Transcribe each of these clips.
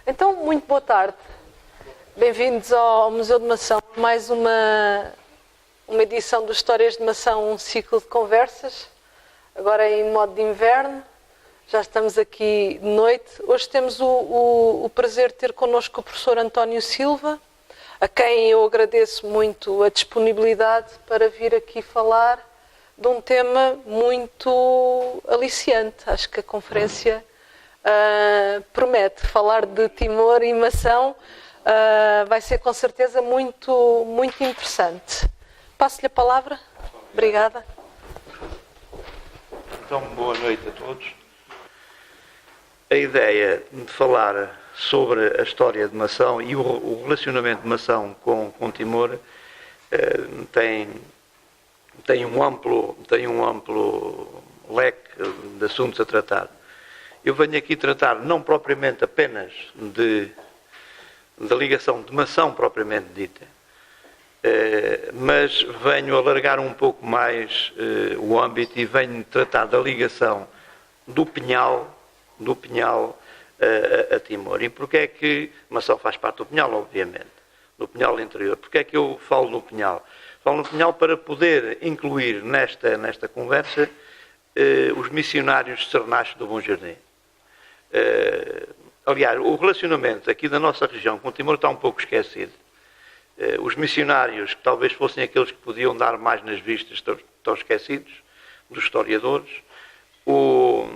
Então, muito boa tarde. Bem-vindos ao Museu de Mação. Mais uma edição do Histórias de Mação, um ciclo de conversas. Agora em modo de inverno. Já estamos aqui de noite. Hoje temos o prazer de ter connosco o professor António Silva, a quem eu agradeço muito a disponibilidade para vir aqui falar de um tema muito aliciante. Acho que a conferência promete. Falar de Timor e mação vai ser com certeza muito, muito interessante. Passo-lhe a palavra. Obrigada. Então, boa noite a todos. A ideia de falar sobre a história de Mação e o relacionamento de Mação com Timor tem um amplo leque de assuntos a tratar. Eu venho aqui tratar não propriamente apenas da ligação de Mação propriamente dita, mas venho alargar um pouco mais o âmbito e venho tratar da ligação do Pinhal a Timor. E porquê é que Mação faz parte do Pinhal, obviamente, do Pinhal interior? Porquê é que eu falo no Pinhal? Falo no Pinhal para poder incluir nesta conversa os missionários de Sernache do Bom Jardim. Aliás, o relacionamento aqui da nossa região com o Timor está um pouco esquecido. Os missionários, que talvez fossem aqueles que podiam dar mais nas vistas, estão esquecidos, dos historiadores. O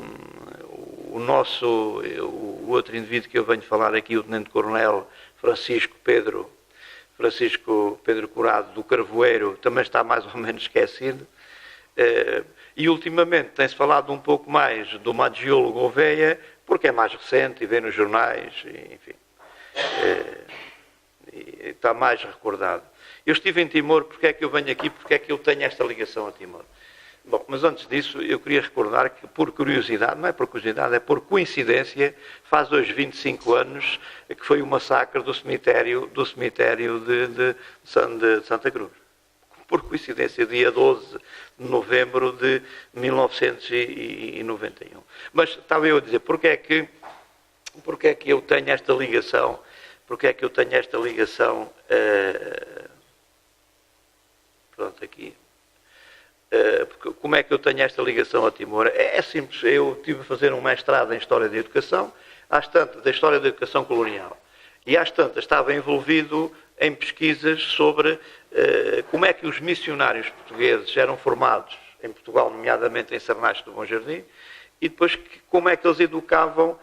outro indivíduo que eu venho falar aqui, o Tenente-Coronel Francisco Pedro Curado, do Carvoeiro, também está mais ou menos esquecido. E ultimamente tem-se falado um pouco mais do Magiolo Gouveia, porque é mais recente e vem nos jornais, enfim, está mais recordado. Eu estive em Timor, porque é que eu venho aqui, porque é que eu tenho esta ligação a Timor? Bom, mas antes disso, eu queria recordar que, por curiosidade, não é por curiosidade, é por coincidência, faz hoje 25 anos que foi o massacre do cemitério de Santa Cruz. Por coincidência, dia 12 de novembro de 1991. Mas estava eu a dizer, porque é que eu tenho esta ligação, pronto, aqui. Como é que eu tenho esta ligação a Timor? É simples, eu tive a fazer um mestrado em História da Educação, às tantas, da História da Educação Colonial, e às tantas estava envolvido em pesquisas sobre como é que os missionários portugueses eram formados em Portugal, nomeadamente em Sernache do Bom Jardim, e depois como é que eles educavam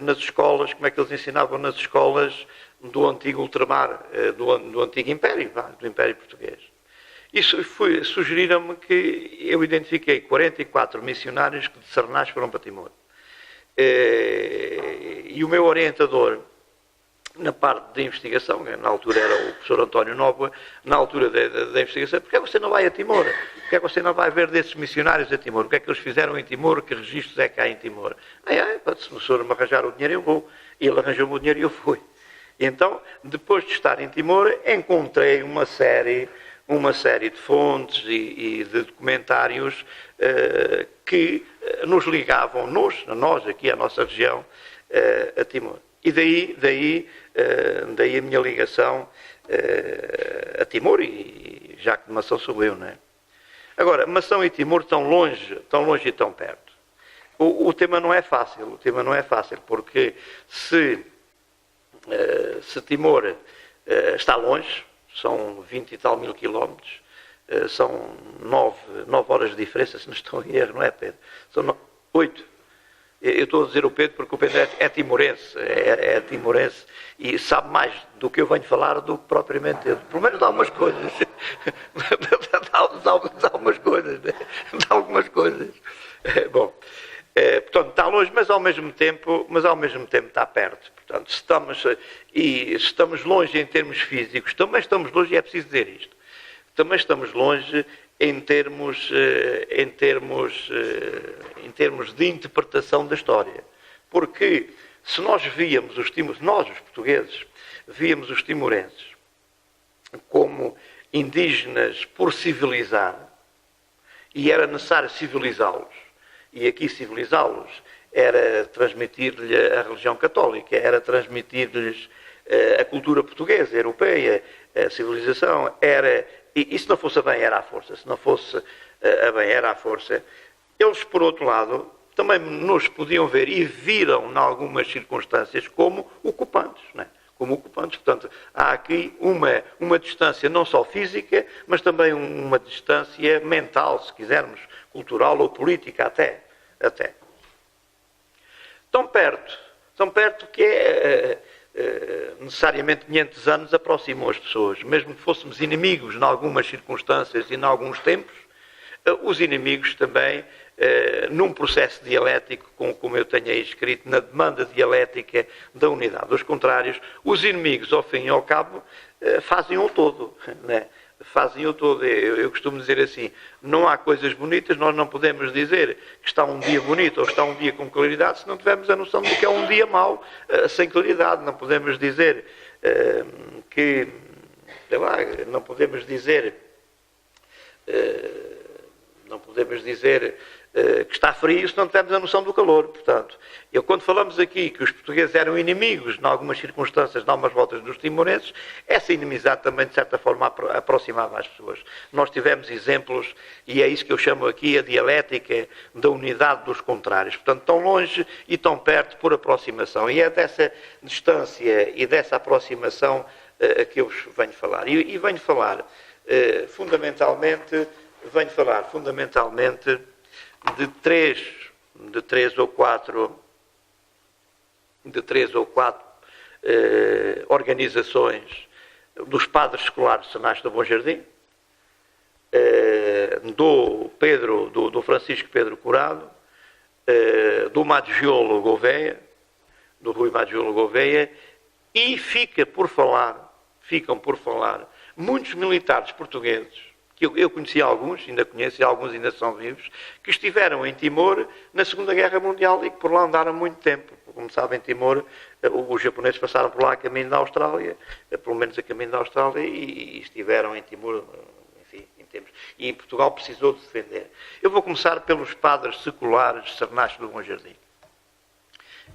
nas escolas, como é que eles ensinavam nas escolas do antigo ultramar, do antigo Império, do Império Português. Isso sugeriram-me que eu identifiquei 44 missionários que de Sernache foram para Timor. E o meu orientador, na parte da investigação, na altura era o professor António Nóvoa, na altura da investigação, porque é que você não vai a Timor? Porque é que você não vai ver desses missionários a Timor? O que é que eles fizeram em Timor? Que registros é que há em Timor? Se o senhor me arranjar o dinheiro, eu vou. E ele arranjou-me o dinheiro e eu fui. E então, depois de estar em Timor, encontrei uma série de fontes e de documentários que nos ligavam, nós aqui, a nossa região, a Timor. E daí a minha ligação a Timor, e já que de Mação sou eu, não é? Agora, Mação e Timor tão longe e tão perto. O tema não é fácil, porque se Timor está longe, são 20 e tal mil quilómetros, são 9 horas de diferença, se não estou em erro, não é, Pedro? São 8. Eu estou a dizer o Pedro porque o Pedro é timorense, é timorense e sabe mais do que eu venho falar do que propriamente eu. Pelo menos de algumas coisas. De algumas coisas. Bom, portanto, está longe, mas ao mesmo tempo está perto. Portanto, estamos longe em termos físicos, também estamos longe, e é preciso dizer isto, também estamos longe em termos de interpretação da história. Porque se nós víamos nós, os portugueses, víamos os timorenses como indígenas por civilizar, e era necessário civilizá-los, e aqui civilizá-los era transmitir-lhe a religião católica, era transmitir-lhes a cultura portuguesa, europeia, a civilização, e se não fosse a bem, era à força, se não fosse a bem, era à força. Eles, por outro lado, também nos podiam ver e viram, em algumas circunstâncias, como ocupantes, não é? Como ocupantes. Portanto, há aqui uma distância não só física, mas também uma distância mental, se quisermos, cultural ou política até. Tão perto que necessariamente 500 anos aproximam as pessoas. Mesmo que fôssemos inimigos em algumas circunstâncias e em alguns tempos, os inimigos também, num processo dialético, como eu tenho aí escrito, na demanda dialética da unidade dos contrários, os inimigos, ao fim e ao cabo, fazem o todo, né? Fazem o todo. Eu costumo dizer assim, não há coisas bonitas, nós não podemos dizer que está um dia bonito ou está um dia com claridade se não tivermos a noção de que é um dia mau, sem claridade. Não podemos dizer que, sei lá, não podemos dizer que está frio se não tivermos a noção do calor. Portanto, quando falamos aqui que os portugueses eram inimigos, em algumas circunstâncias, em algumas voltas dos timorenses, essa inimizade também, de certa forma, aproximava as pessoas. Nós tivemos exemplos, e é isso que eu chamo aqui a dialética da unidade dos contrários. Portanto, tão longe e tão perto por aproximação. E é dessa distância e dessa aproximação que eu vos venho falar. E venho falar, fundamentalmente, de três ou quatro organizações dos padres seculares de Sernacho do Bom Jardim, do Francisco Pedro Curado, do Maggiolo Gouveia, do Rui Maggiolo Gouveia, e ficam por falar muitos militares portugueses, que eu conheci alguns, ainda conheço, e alguns ainda são vivos, que estiveram em Timor na Segunda Guerra Mundial e que por lá andaram muito tempo. Como sabem, Timor, os japoneses passaram por lá a caminho da Austrália, pelo menos a caminho da Austrália, e estiveram em Timor, enfim, em tempos. E Portugal precisou de defender. Eu vou começar pelos padres seculares de Sernacho do Bom Jardim.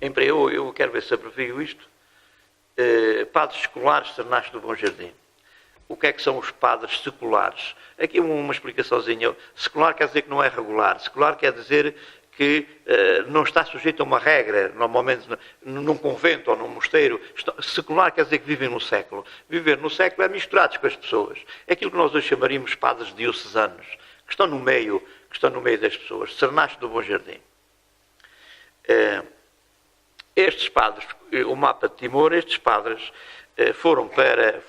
Eu quero ver se abrevio isto. Padres seculares de Sernacho do Bom Jardim. O que é que são os padres seculares? Aqui uma explicaçãozinha. Secular quer dizer que não é regular. Secular quer dizer que não está sujeito a uma regra, normalmente num convento ou num mosteiro. Secular quer dizer que vivem no século. Viver no século é misturados com as pessoas. É aquilo que nós hoje chamaríamos padres diocesanos, que estão no meio das pessoas. Sernacho do Bom Jardim. Estes padres, o mapa de Timor, estes padres foram para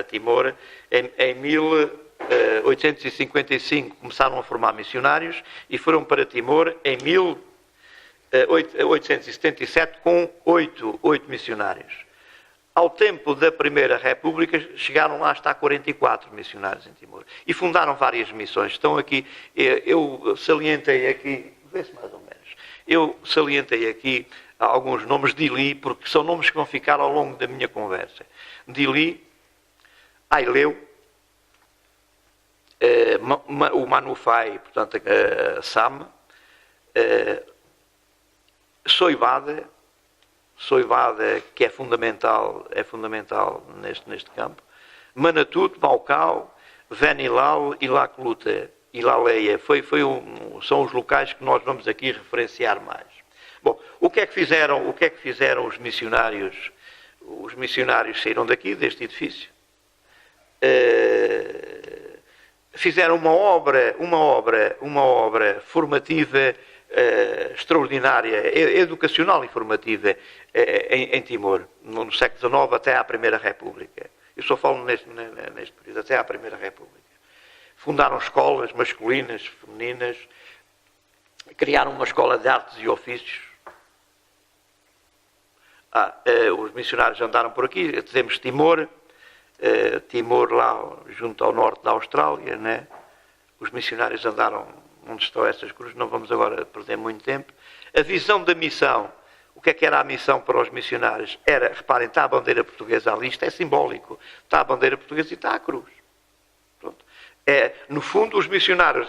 Timor em 1855, começaram a formar missionários e foram para Timor em 1877 com 8 missionários. Ao tempo da Primeira República chegaram lá a estar 44 missionários em Timor e fundaram várias missões. Estão aqui, eu salientei aqui, vê-se mais ou menos, eu salientei aqui alguns nomes de Dili, porque são nomes que vão ficar ao longo da minha conversa. Dili, Aileu, o Manufai, portanto, Sam, Soivada, que é fundamental neste campo, Manatut, Maucau, Venilal e Lacluta e Laleia. São os locais que nós vamos aqui referenciar mais. Bom, o que é que fizeram os missionários? Os missionários saíram daqui, deste edifício, fizeram uma obra formativa extraordinária, educacional e formativa em Timor, no século XIX até à Primeira República. Eu só falo neste período, até à Primeira República. Fundaram escolas masculinas, femininas, criaram uma escola de artes e ofícios. Os missionários andaram por aqui, temos Timor lá junto ao norte da Austrália, né? Os missionários andaram onde estão essas cruzes, não vamos agora perder muito tempo. A visão da missão, o que era a missão para os missionários? Reparem, está a bandeira portuguesa ali, isto é simbólico, está a bandeira portuguesa e está a cruz. Pronto. No fundo, os missionários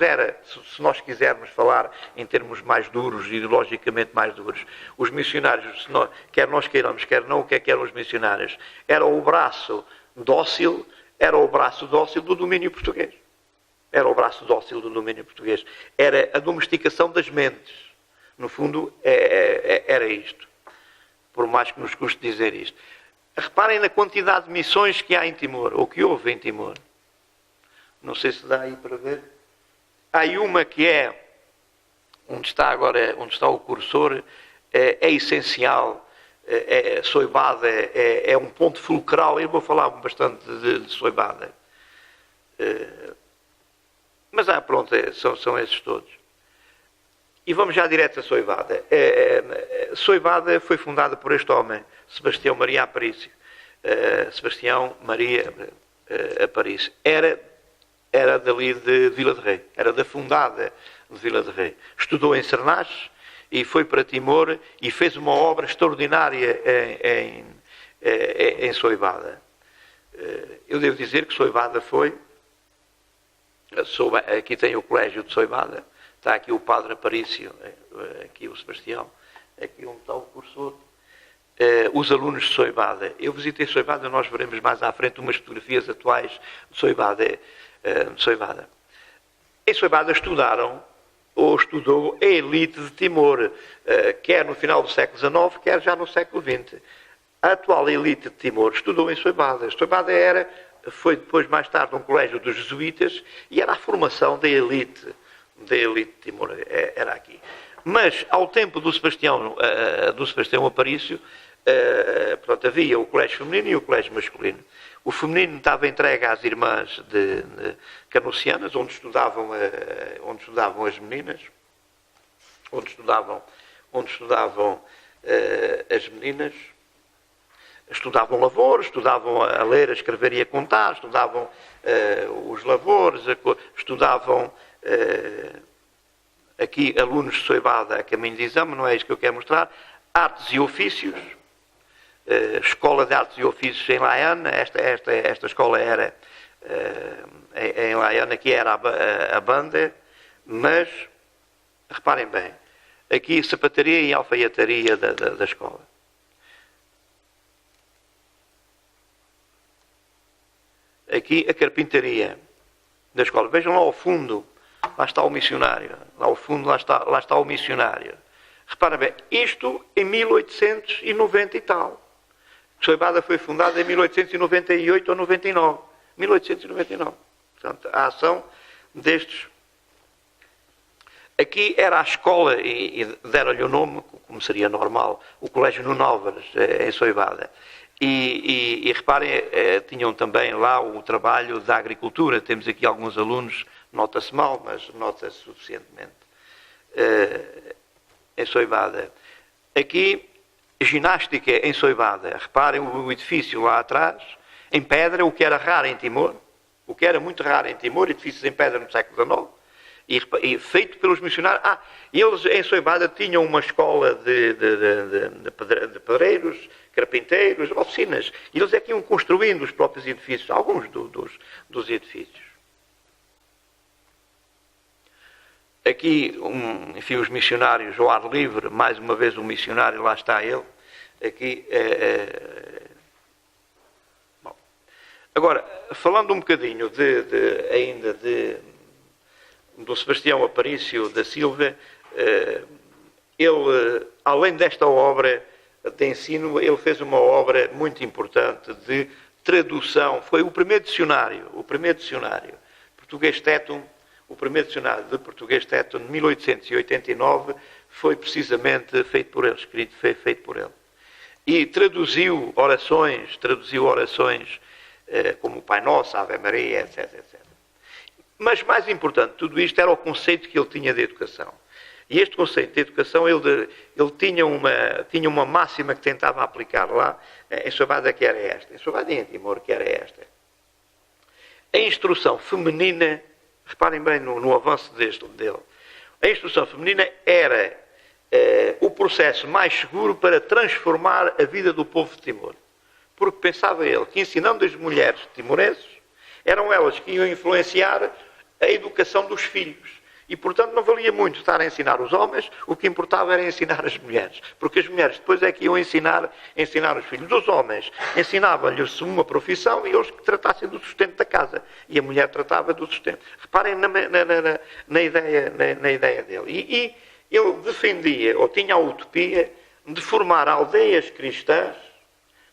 se nós quisermos falar em termos mais duros, ideologicamente mais duros, os missionários, quer nós queiramos, quer não, o que eram os missionários? Era o braço dócil do domínio português. Era o braço dócil do domínio português. Era a domesticação das mentes. No fundo, era isto. Por mais que nos custe dizer isto. Reparem na quantidade de missões que há em Timor, ou que houve em Timor. Não sei se dá aí para ver. Há aí uma que onde está o cursor, é essencial, Soibada é um ponto fulcral. Eu vou falar bastante de Soibada. Mas pronto, são esses todos. E vamos já direto a Soibada. Soibada foi fundada por este homem, Sebastião Maria Aparício. Sebastião Maria Aparício. Era dali de Vila de Rei. Era da fundada de Vila de Rei. Estudou em Cernaches e foi para Timor e fez uma obra extraordinária em Soibada. Eu devo dizer que Soibada foi... Aqui tem o colégio de Soibada. Está aqui o padre Aparício, aqui o Sebastião, aqui onde está o cursor. Os alunos de Soibada. Eu visitei Soibada, nós veremos mais à frente umas fotografias atuais de Soibada. Em Soibada estudou a elite de Timor, quer no final do século XIX, quer já no século XX. A atual elite de Timor estudou em Soibada. Soibada foi depois, mais tarde, um colégio dos jesuítas e era a formação da elite de Timor. Era aqui. Mas, ao tempo do Sebastião Aparício, portanto, havia o colégio feminino e o colégio masculino. O feminino estava entregue às irmãs de Canucianas, onde estudavam as meninas, estudavam lavores, estudavam a ler, a escrever e a contar, estudavam os lavores, estudavam aqui alunos de Soibada a caminho de exame, não é isto que eu quero mostrar, artes e ofícios, Escola de Artes e Ofícios em Laiana. Esta escola era em Laiana, que era a banda, mas reparem bem, aqui sapataria e alfaiataria da escola. Aqui a carpintaria da escola. Vejam lá ao fundo, lá está o missionário. Lá ao fundo, lá está o missionário. Reparem bem, isto em 1890 e tal. Soibada foi fundada em 1898 ou 99. 1899. Portanto, a ação destes... Aqui era a escola, e deram-lhe o nome, como seria normal, o Colégio Nuno Álvares, em Soibada. E reparem, tinham também lá o trabalho da agricultura. Temos aqui alguns alunos, nota-se mal, mas nota-se suficientemente. Em Soibada. Aqui, ginástica em Soibada. Reparem o edifício lá atrás, em pedra, o que era raro em Timor. O que era muito raro em Timor, edifícios em pedra no século XIX. E feito pelos missionários. Eles em Soibada tinham uma escola de pedreiros, carpinteiros, oficinas. E eles é que iam construindo os próprios edifícios, alguns dos edifícios. Aqui, enfim, os missionários ao ar livre, mais uma vez um missionário, lá está ele. Aqui, bom. Agora, falando um bocadinho ainda do Sebastião Aparício da Silva, ele, além desta obra de ensino, ele fez uma obra muito importante de tradução. Foi o primeiro dicionário português tétum. O primeiro dicionário de português tétum, de 1889, foi precisamente feito por ele, feito por ele. E traduziu orações como o Pai Nosso, a Ave Maria, etc. Mas mais importante de tudo isto era o conceito que ele tinha de educação. E este conceito de educação, ele tinha uma máxima que tentava aplicar lá, em Soibada, que era esta. Em Soibada e em Timor, que era esta. A instrução feminina, reparem bem no avanço dele, a instrução feminina era o processo mais seguro para transformar a vida do povo de Timor. Porque pensava ele que ensinando as mulheres timorenses, Eram elas que iam influenciar a educação dos filhos. E, portanto, não valia muito estar a ensinar os homens, o que importava era ensinar as mulheres. Porque as mulheres depois é que iam ensinar os filhos. Os homens ensinavam-lhes uma profissão e eles que tratassem do sustento da casa. E a mulher tratava do sustento. Reparem na ideia dele. E ele defendia, ou tinha a utopia, de formar aldeias cristãs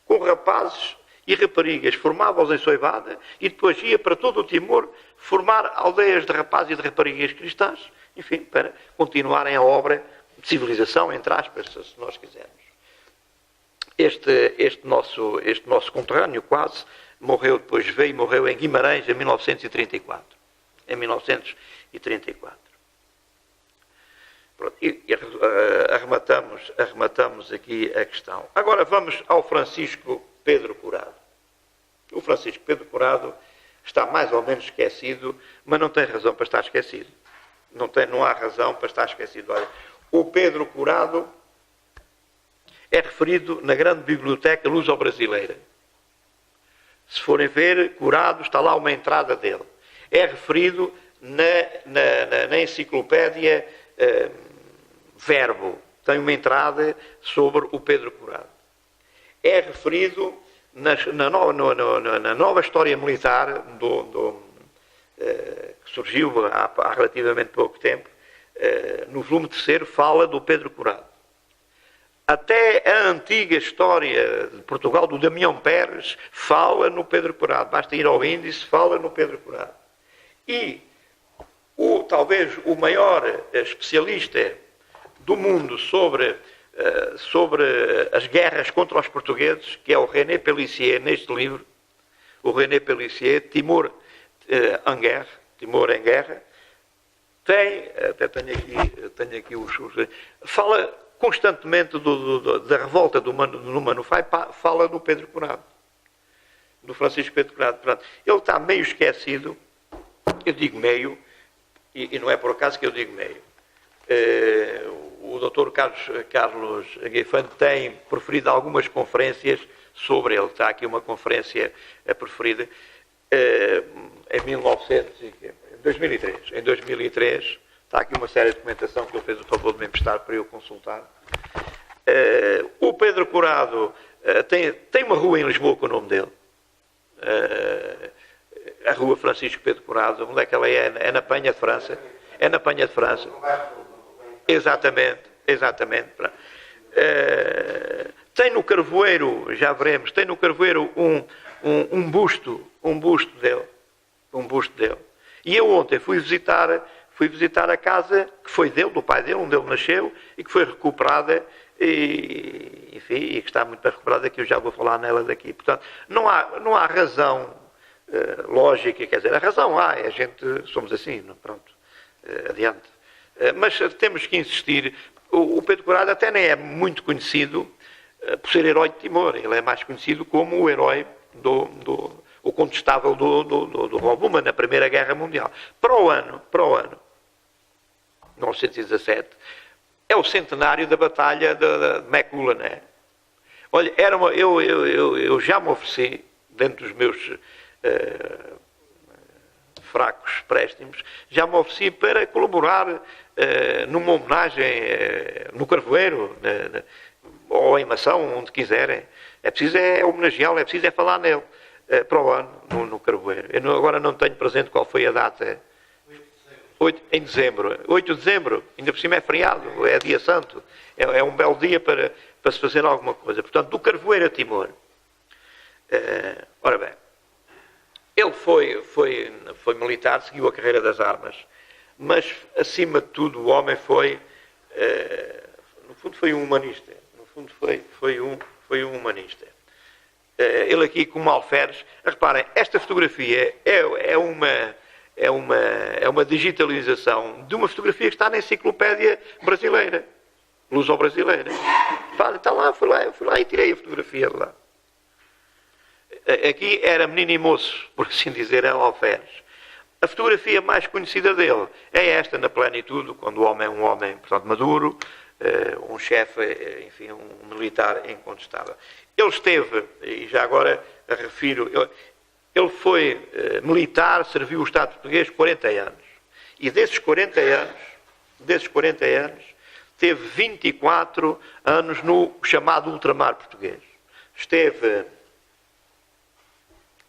com rapazes e raparigas. Formava-os em Soivada e depois ia para todo o Timor formar aldeias de rapazes e de raparigas cristãs, enfim, para continuarem a obra de civilização, entre aspas, se nós quisermos. Este nosso conterrâneo quase morreu, depois veio e morreu em Guimarães em 1934. Em 1934. Pronto, e arrematamos aqui a questão. Agora vamos ao Francisco Pedro Curado. O Francisco Pedro Curado está mais ou menos esquecido, mas não tem razão para estar esquecido. Não há razão para estar esquecido. Olha, o Pedro Curado é referido na grande biblioteca luso-brasileira. Se forem ver, Curado, está lá uma entrada dele. É referido na enciclopédia Verbo. Tem uma entrada sobre o Pedro Curado. É referido na nova história militar que surgiu há relativamente pouco tempo, no volume 3º, fala do Pedro Curado. Até a antiga história de Portugal, do Damião Pérez, fala no Pedro Curado. Basta ir ao índice, fala no Pedro Curado. E talvez o maior especialista do mundo sobre as guerras contra os portugueses, que é o René Pélissier, neste livro, o René Pélissier, Timor em Guerra, tenho aqui os fala constantemente da revolta no Manufai, fala do Pedro Curado, do Francisco Pedro Curado. Ele está meio esquecido, eu digo meio, e não é por acaso que eu digo meio. O Dr. Carlos Gueifante tem proferido algumas conferências sobre ele. Está aqui uma conferência preferida em 2003. Em 2003 está aqui uma série de documentação que ele fez o favor de me emprestar para eu consultar. O Pedro Curado tem uma rua em Lisboa com o nome dele. A rua Francisco Pedro Curado. Onde é que ela é? É na Penha de França. É na Penha de França. Exatamente. Tem no Carvoeiro, já veremos, tem no Carvoeiro um busto dele. E eu ontem fui visitar a casa que foi dele, do pai dele, onde ele nasceu, e que foi recuperada, e que está muito bem recuperada, que eu já vou falar nela daqui. Portanto, não há razão lógica, quer dizer, a razão há, a gente somos assim, pronto, adiante. Mas temos que insistir. O Pedro Curado até nem é muito conhecido por ser herói de Timor. Ele é mais conhecido como o herói o contestável do Rovuma na Primeira Guerra Mundial. Para o ano 1917, é o centenário da Batalha de Meculané. Olha, eu já me ofereci, dentro dos meus fracos préstimos, já me ofereci para colaborar numa homenagem no Carvoeiro, ou em Mação, onde quiserem. É preciso homenageá-lo, é preciso falar nele para o ano, no Carvoeiro. Eu agora não tenho presente qual foi a data. 8 de dezembro, ainda por cima é feriado, é dia santo. É um belo dia para se fazer alguma coisa. Portanto, do Carvoeiro a Timor. Ora bem, ele foi militar, seguiu a carreira das armas, mas, acima de tudo, o homem no fundo, foi um humanista. No fundo, foi um humanista. Ele aqui, como alferes, reparem, esta fotografia é uma digitalização de uma fotografia que está na enciclopédia brasileira, luso-brasileira. Está lá, fui lá e tirei a fotografia de lá. Aqui era menino e moço, por assim dizer, era alferes. A fotografia mais conhecida dele é esta, na plenitude, quando o homem é um homem, portanto, maduro, um chefe, enfim, um militar incontestável. Ele esteve, e já agora refiro, Ele foi militar, serviu o Estado português 40 anos. E desses 40 anos, teve 24 anos no chamado ultramar português. Esteve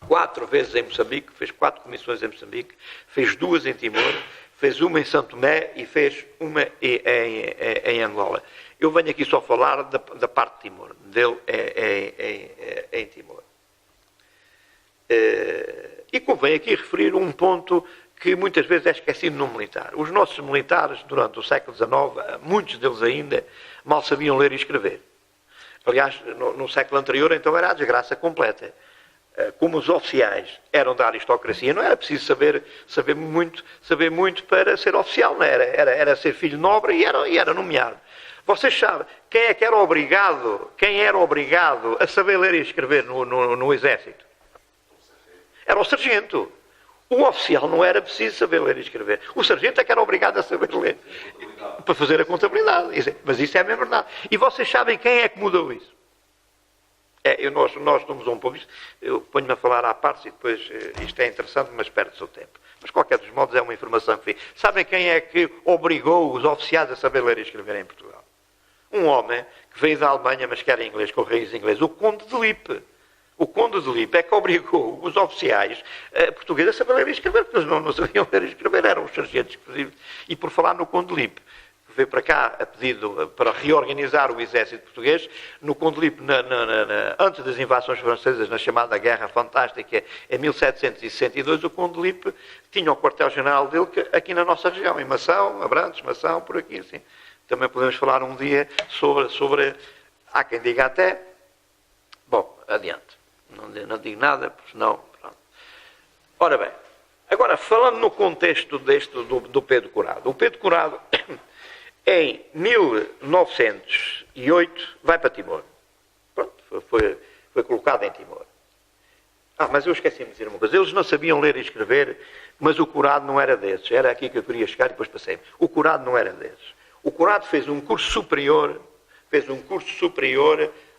4 vezes em Moçambique, fez 4 comissões em Moçambique, fez 2 em Timor, fez uma em São Tomé e fez uma em Angola. Eu venho aqui só falar da parte de Timor, dele em Timor. E convém aqui referir um ponto que muitas vezes é esquecido no militar. Os nossos militares, durante o século XIX, muitos deles ainda, mal sabiam ler e escrever. Aliás, no século anterior, então, era a desgraça completa. Como os oficiais eram da aristocracia, não era preciso saber muito para ser oficial, não era? Era ser filho nobre e era nomeado. Vocês sabem, quem era obrigado a saber ler e escrever no exército? Era o sargento. O oficial não era preciso saber ler e escrever. O sargento é que era obrigado a saber ler para fazer a contabilidade. Mas isso é mesmo verdade. E vocês sabem quem é que mudou isso? Nós somos um povo. Eu ponho-me a falar à parte e depois isto é interessante, mas perde-se o tempo. Mas, de qualquer dos modos, é uma informação que fica. Sabem quem é que obrigou os oficiais a saber ler e escrever em Portugal? Um homem que veio da Alemanha, mas que era inglês, com raiz inglês, o Conde de Lippe. O Conde de Lippe é que obrigou os oficiais portugueses a saber ler e escrever, porque eles não sabiam ler e escrever, eram os sargentos. E por falar no Conde de Lippe, que veio para cá a pedido para reorganizar o exército português, no Conde de Lippe, antes das invasões francesas, na chamada Guerra Fantástica, em 1762, o Conde de Lippe tinha o quartel-general dele aqui na nossa região, em Mação, Abrantes, Mação, por aqui, assim. Também podemos falar um dia sobre há quem diga até. Bom, adiante. Não digo nada, porque senão. Pronto. Ora bem, agora falando no contexto do Pedro Curado. O Pedro Curado, em 1908, vai para Timor. Pronto, foi colocado em Timor. Mas eu esqueci de dizer uma coisa. Eles não sabiam ler e escrever, mas o Curado não era desses. Era aqui que eu queria chegar e depois passei. O Curado não era desses. O Curado fez um curso superior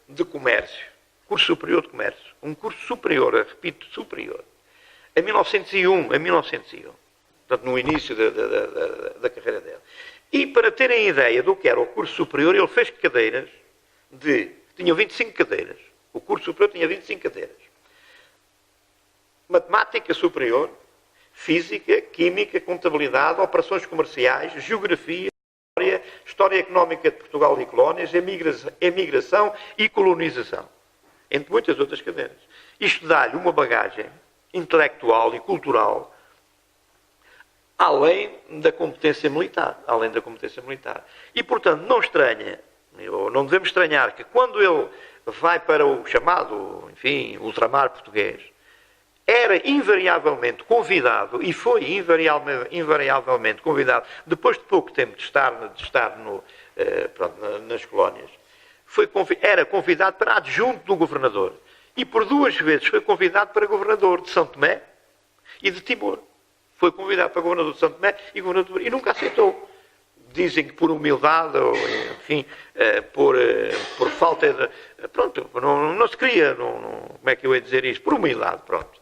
de comércio. Curso superior de comércio. Um curso superior, repito, superior. Em 1901. Portanto, no início da carreira dele. E para terem ideia do que era o curso superior, ele fez cadeiras tinha 25 cadeiras. O curso superior tinha 25 cadeiras. Matemática superior, física, química, contabilidade, operações comerciais, geografia, história económica de Portugal e colónias, emigração e colonização. Entre muitas outras cadeiras. Isto dá-lhe uma bagagem intelectual e cultural além da competência militar. E, portanto, não devemos estranhar que quando ele vai para o chamado, enfim, ultramar português, era invariavelmente convidado, e foi invariavelmente convidado, depois de pouco tempo de estar nas colónias, era convidado para adjunto do governador. E por 2 vezes foi convidado para governador de São Tomé e de Timor. Foi convidado para governador de São Tomé e governador e nunca aceitou. Dizem que por humildade, ou enfim, por falta de... Pronto, não se queria, como é que eu ia dizer isto? Por humildade, pronto.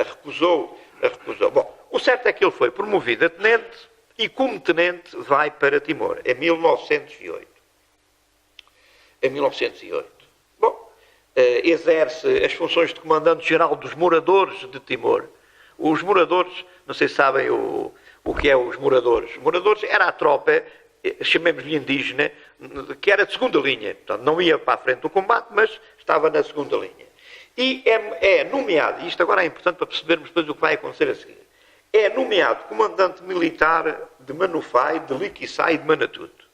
Recusou. Bom, o certo é que ele foi promovido a tenente e como tenente vai para Timor, em 1908. Bom, exerce as funções de comandante-geral dos moradores de Timor. Os moradores, não sei se sabem o que é os moradores. Os moradores era a tropa, chamemos-lhe indígena, que era de segunda linha. Portanto, não ia para a frente do combate, mas estava na segunda linha. E é nomeado, e isto agora é importante para percebermos depois o que vai acontecer a seguir, é nomeado comandante militar de Manufai, de Liquiçá e de Manatuto.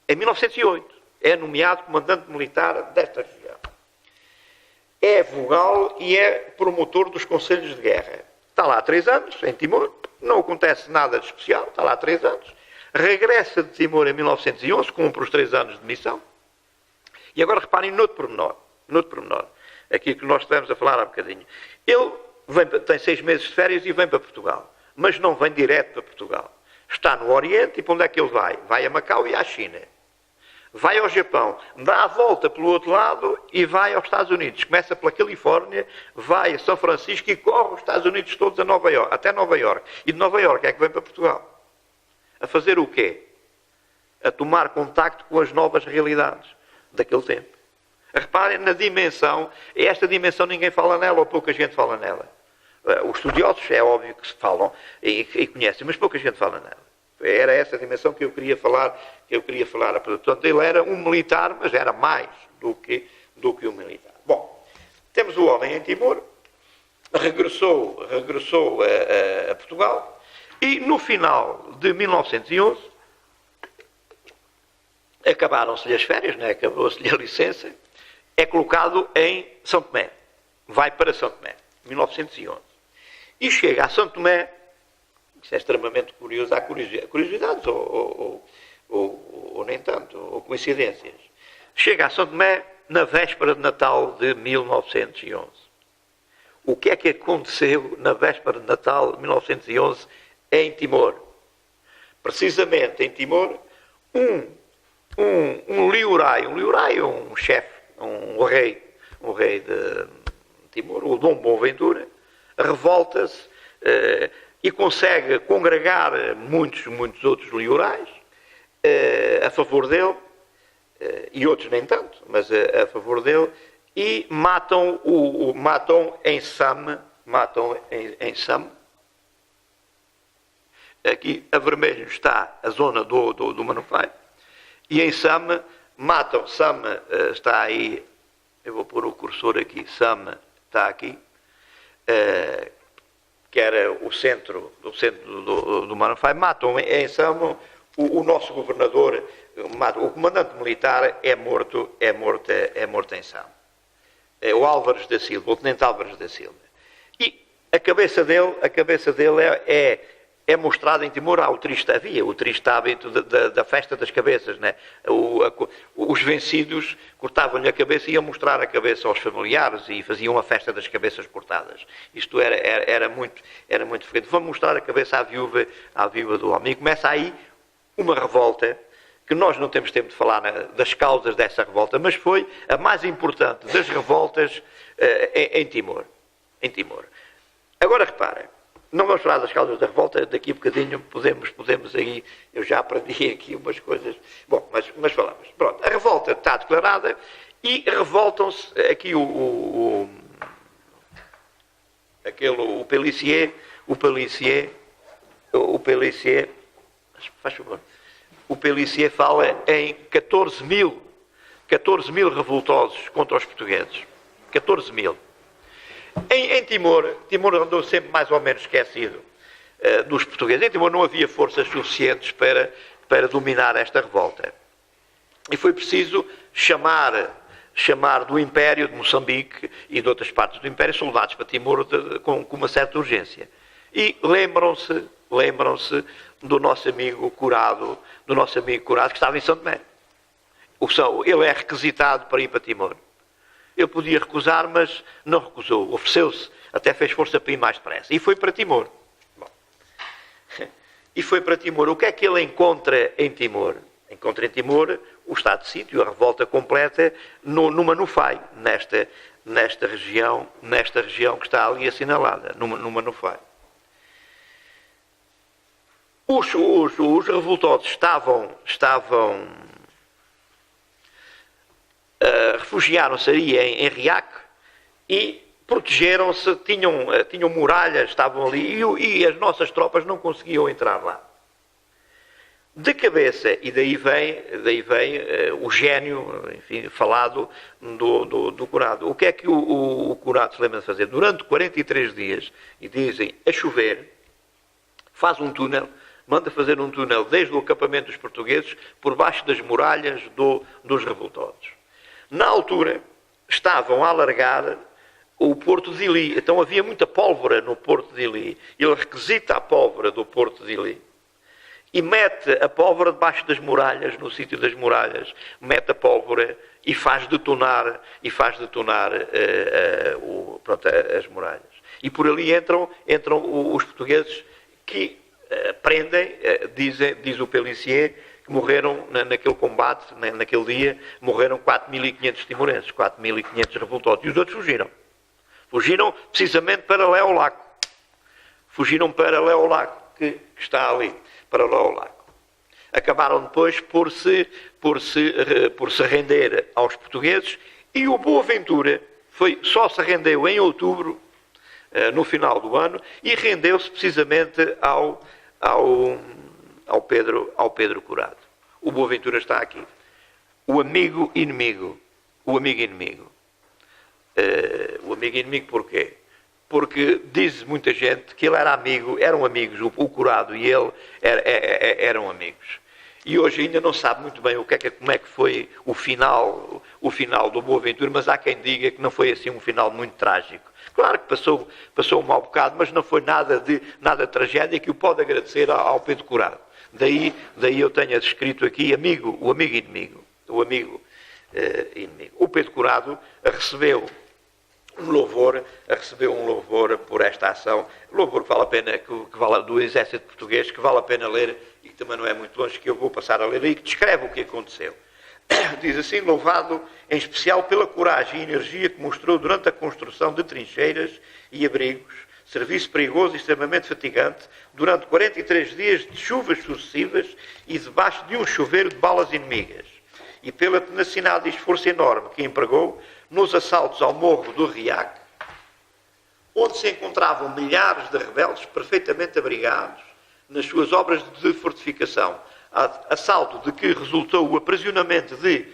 Em 1908. É nomeado comandante militar desta região. É vogal e é promotor dos conselhos de guerra. Está lá há 3 anos, em Timor, não acontece nada de especial, está lá há 3 anos. Regressa de Timor em 1911, cumpre os 3 anos de missão. E agora reparem noutro pormenor. Aqui que nós estivemos a falar há bocadinho. Ele tem 6 meses de férias e vem para Portugal. Mas não vem direto para Portugal. Está no Oriente e para onde é que ele vai? Vai a Macau e à China. vai ao Japão, dá a volta pelo outro lado e vai aos Estados Unidos. Começa pela Califórnia, vai a São Francisco e corre os Estados Unidos todos a Nova Iorque, até Nova Iorque. E de Nova Iorque é que vem para Portugal. A fazer o quê? A tomar contacto com as novas realidades daquele tempo. Reparem na dimensão, esta dimensão ninguém fala nela, ou pouca gente fala nela. Os estudiosos é óbvio que se falam e conhecem, mas pouca gente fala nela. Era essa a dimensão que eu queria falar, Portanto, ele era um militar, mas era mais do que um militar. Bom, temos o homem em Timor, regressou a Portugal, e no final de 1911, acabaram-se-lhe as férias, né? Acabou-se-lhe a licença, é colocado em São Tomé. Vai para São Tomé, 1911. E chega a São Tomé, isso é extremamente curioso, há curiosidades ou nem tanto, ou coincidências. Chega a São Tomé na véspera de Natal de 1911. O que é que aconteceu na véspera de Natal de 1911 em Timor? Precisamente em Timor, um liurai, um chefe, um rei de Timor, o Dom Boaventura, revolta-se e consegue congregar muitos outros liurais a favor dele, e outros nem tanto, mas a favor dele, e matam em Sam, aqui a vermelho está a zona do Manufai, e em Sam matam, Sam está aí, eu vou pôr o cursor aqui, Sam está aqui, que era o centro do Manufai, matam em Sam o nosso governador, o comandante militar é morto em Sam. O Álvares da Silva, o tenente Álvares da Silva. E a cabeça dele é mostrada em Timor. Havia o triste hábito da festa das cabeças, né? Os vencidos cortavam-lhe a cabeça e iam mostrar a cabeça aos familiares e faziam a festa das cabeças cortadas. Isto era muito frequente. Vamos mostrar a cabeça à viúva do homem. E começa aí uma revolta, que nós não temos tempo de falar das causas dessa revolta, mas foi a mais importante das revoltas em Timor. Agora reparem, não vamos falar das causas da revolta, daqui a bocadinho podemos aí, eu já aprendi aqui umas coisas, bom, mas falamos. Pronto, a revolta está declarada e revoltam-se aqui o Pellissier, faz favor. O Pellissier fala em 14 mil revoltosos contra os portugueses. 14 mil. Em Timor andou sempre mais ou menos esquecido dos portugueses. Em Timor não havia forças suficientes para dominar esta revolta. E foi preciso chamar do Império de Moçambique e de outras partes do Império soldados para Timor com uma certa urgência. E lembram-se do nosso amigo Curado, que estava em São Tomé. Ele é requisitado para ir para Timor. Ele podia recusar, mas não recusou. Ofereceu-se, até fez força para ir mais depressa. E foi para Timor. Bom. E foi para Timor. O que é que ele encontra em Timor? Encontra em Timor o estado de sítio, a revolta completa, no Manufai, nesta região que está ali assinalada, no Manufai. Os revoltosos estavam refugiaram-se aí em Riac e protegeram-se, tinham muralhas, estavam ali e as nossas tropas não conseguiam entrar lá. De cabeça, e daí vem o gênio, enfim, falado do Curado. O que é que o Curado se lembra de fazer? Durante 43 dias, e dizem, a chover, faz um túnel, manda fazer um túnel desde o acampamento dos portugueses por baixo das muralhas dos revoltosos. Na altura, estavam a alargar o Porto de Ili. Então havia muita pólvora no Porto de Ili. Ele requisita a pólvora do Porto de Ili e mete a pólvora debaixo das muralhas, no sítio das muralhas, mete a pólvora e faz detonar as muralhas. E por ali entram os portugueses que prendem, diz o Pellissier, que morreram naquele combate, naquele dia, morreram 4.500 timorenses, 4.500 revoltosos. E os outros fugiram. Fugiram precisamente para Leolaco. Fugiram para Leolaco, que está ali, para Leolaco. Acabaram depois por se render aos portugueses, e o Boaventura só se rendeu em outubro, no final do ano, e rendeu-se precisamente ao Pedro Curado. O Boaventura está aqui. O amigo inimigo. O amigo inimigo. O amigo inimigo porquê? Porque diz muita gente que ele era amigo, eram amigos, o Curado e ele eram amigos. E hoje ainda não sabe muito bem como é que foi o final do Boaventura, mas há quem diga que não foi assim um final muito trágico. Claro que passou um mau bocado, mas não foi nada de tragédia, que o pode agradecer ao Pedro Curado. Daí eu tenho escrito aqui o amigo inimigo. O amigo inimigo. O Pedro Curado recebeu um louvor por esta ação. Louvor que vale a pena, que vale, do exército português, que vale a pena ler, e que também não é muito longe, que eu vou passar a ler aí, que descreve o que aconteceu. Diz assim: louvado em especial pela coragem e energia que mostrou durante a construção de trincheiras e abrigos, serviço perigoso e extremamente fatigante, durante 43 dias de chuvas sucessivas e debaixo de um chuveiro de balas inimigas, e pela tenacidade e esforço enorme que empregou nos assaltos ao morro do Riac, onde se encontravam milhares de rebeldes perfeitamente abrigados nas suas obras de fortificação, assalto de que resultou o aprisionamento de...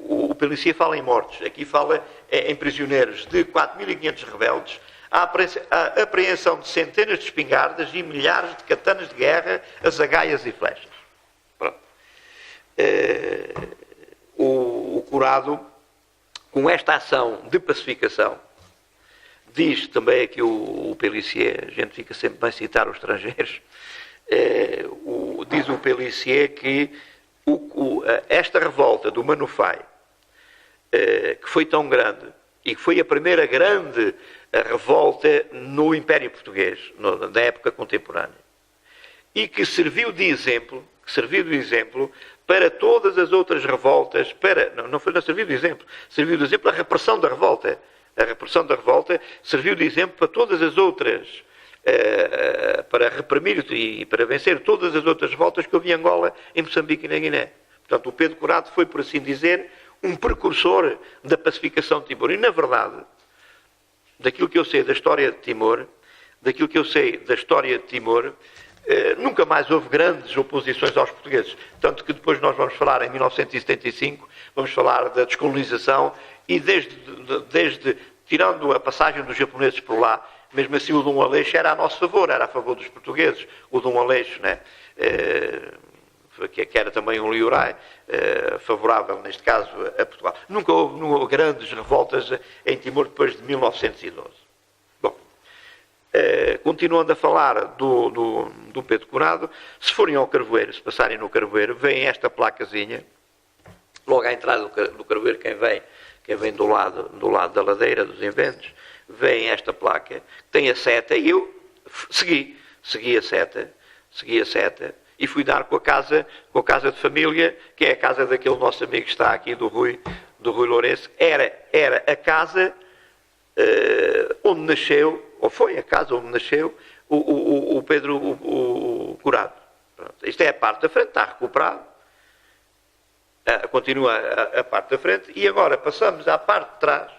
o Pellissier fala em mortos, aqui fala em prisioneiros, de 4.500 rebeldes, a apreensão de centenas de espingardas e milhares de katanas de guerra, azagaias e flechas. Pronto. O Curado, com esta ação de pacificação, diz também aqui o Pellissier, a gente fica sempre bem a citar os estrangeiros, diz o Pellissier que esta revolta do Manufai, que foi tão grande, e que foi a primeira grande revolta no Império Português, da época contemporânea, e que serviu de exemplo para todas as outras revoltas, serviu de exemplo a repressão da revolta. A repressão da revolta serviu de exemplo para todas as outras, para reprimir e para vencer todas as outras revoltas que houve em Angola, em Moçambique e na Guiné. Portanto, o Pedro Curado foi, por assim dizer, um precursor da pacificação de Timor. E, na verdade, daquilo que eu sei da história de Timor, nunca mais houve grandes oposições aos portugueses. Tanto que depois nós vamos falar, em 1975, vamos falar da descolonização, e desde tirando a passagem dos japoneses por lá, mesmo assim o Dom Aleixo era a nosso favor, era a favor dos portugueses. O Dom Aleixo, né? Que era também um Liurai, favorável, neste caso, a Portugal. Nunca houve grandes revoltas em Timor depois de 1912. Bom, continuando a falar do Pedro Curado, se forem ao Carvoeiro, se passarem no Carvoeiro, veem esta placazinha, logo à entrada do Carvoeiro, quem vem do lado da ladeira dos Inventos, veem esta placa, tem a seta, e eu segui a seta, e fui dar com a casa de família, que é a casa daquele nosso amigo que está aqui, do Rui Lourenço. Era a casa onde nasceu, ou foi a casa onde nasceu, o Pedro Curado. Pronto. Isto é a parte da frente, está recuperado. Continua a parte da frente, e agora passamos à parte de trás.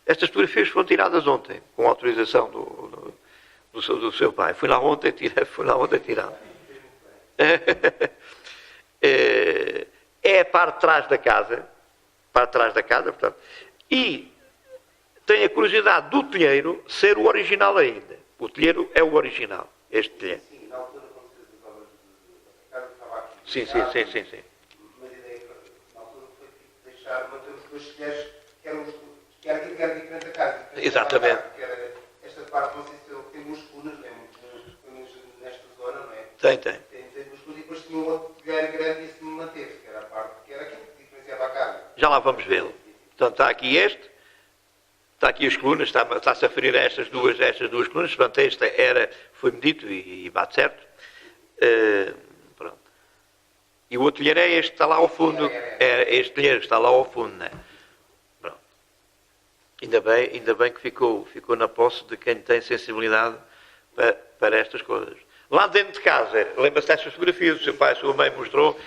Estas fotografias foram tiradas ontem, com autorização do seu pai. Fui lá ontem tirar. É a parte de trás da casa, portanto, e tem a curiosidade do telheiro ser o original ainda. O telheiro é o original, este telheiro. Sim, na altura, quando se fez as obras da casa, estava aqui. Sim. Mas a ideia, na altura, foi manter os dois telheiros, que era aquilo que era diferente da casa. Exatamente. Esta parte, não sei se tem duas colunas, não é? Nesta zona, não é? Tem. Tem duas colunas, e depois tinha um outro telheiro grande, e isso me manteve, que era a parte, que era aquilo que diferenciava a casa. Já lá vamos vê-lo. Portanto, está aqui está aqui as colunas, está-se a referir a estas duas colunas. Portanto, esta foi medido e bate certo. Pronto. E o outro telheiro é este que está lá ao fundo. É este telheiro que está lá ao fundo, não é? Pronto. Ainda bem que ficou na posse de quem tem sensibilidade para estas coisas. Lá dentro de casa, lembra-se destas fotografias, o seu pai e a sua mãe mostrou,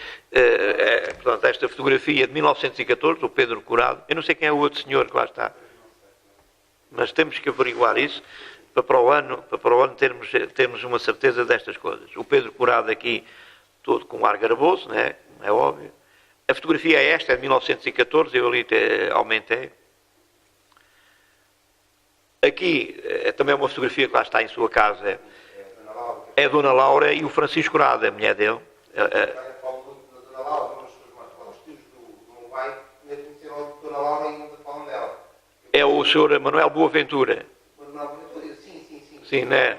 portanto, esta fotografia de 1914, do Pedro Curado. Eu não sei quem é o outro senhor que lá está, mas temos que averiguar isso para o ano termos uma certeza destas coisas. O Pedro Curado aqui, todo com ar garboso, né? É óbvio. A fotografia é esta, é de 1914, eu ali aumentei. Aqui também é uma fotografia que lá está em sua casa, é a Dona Laura e o Francisco Curado, a mulher dele. É o Sr. Manuel Boaventura. Sim, né?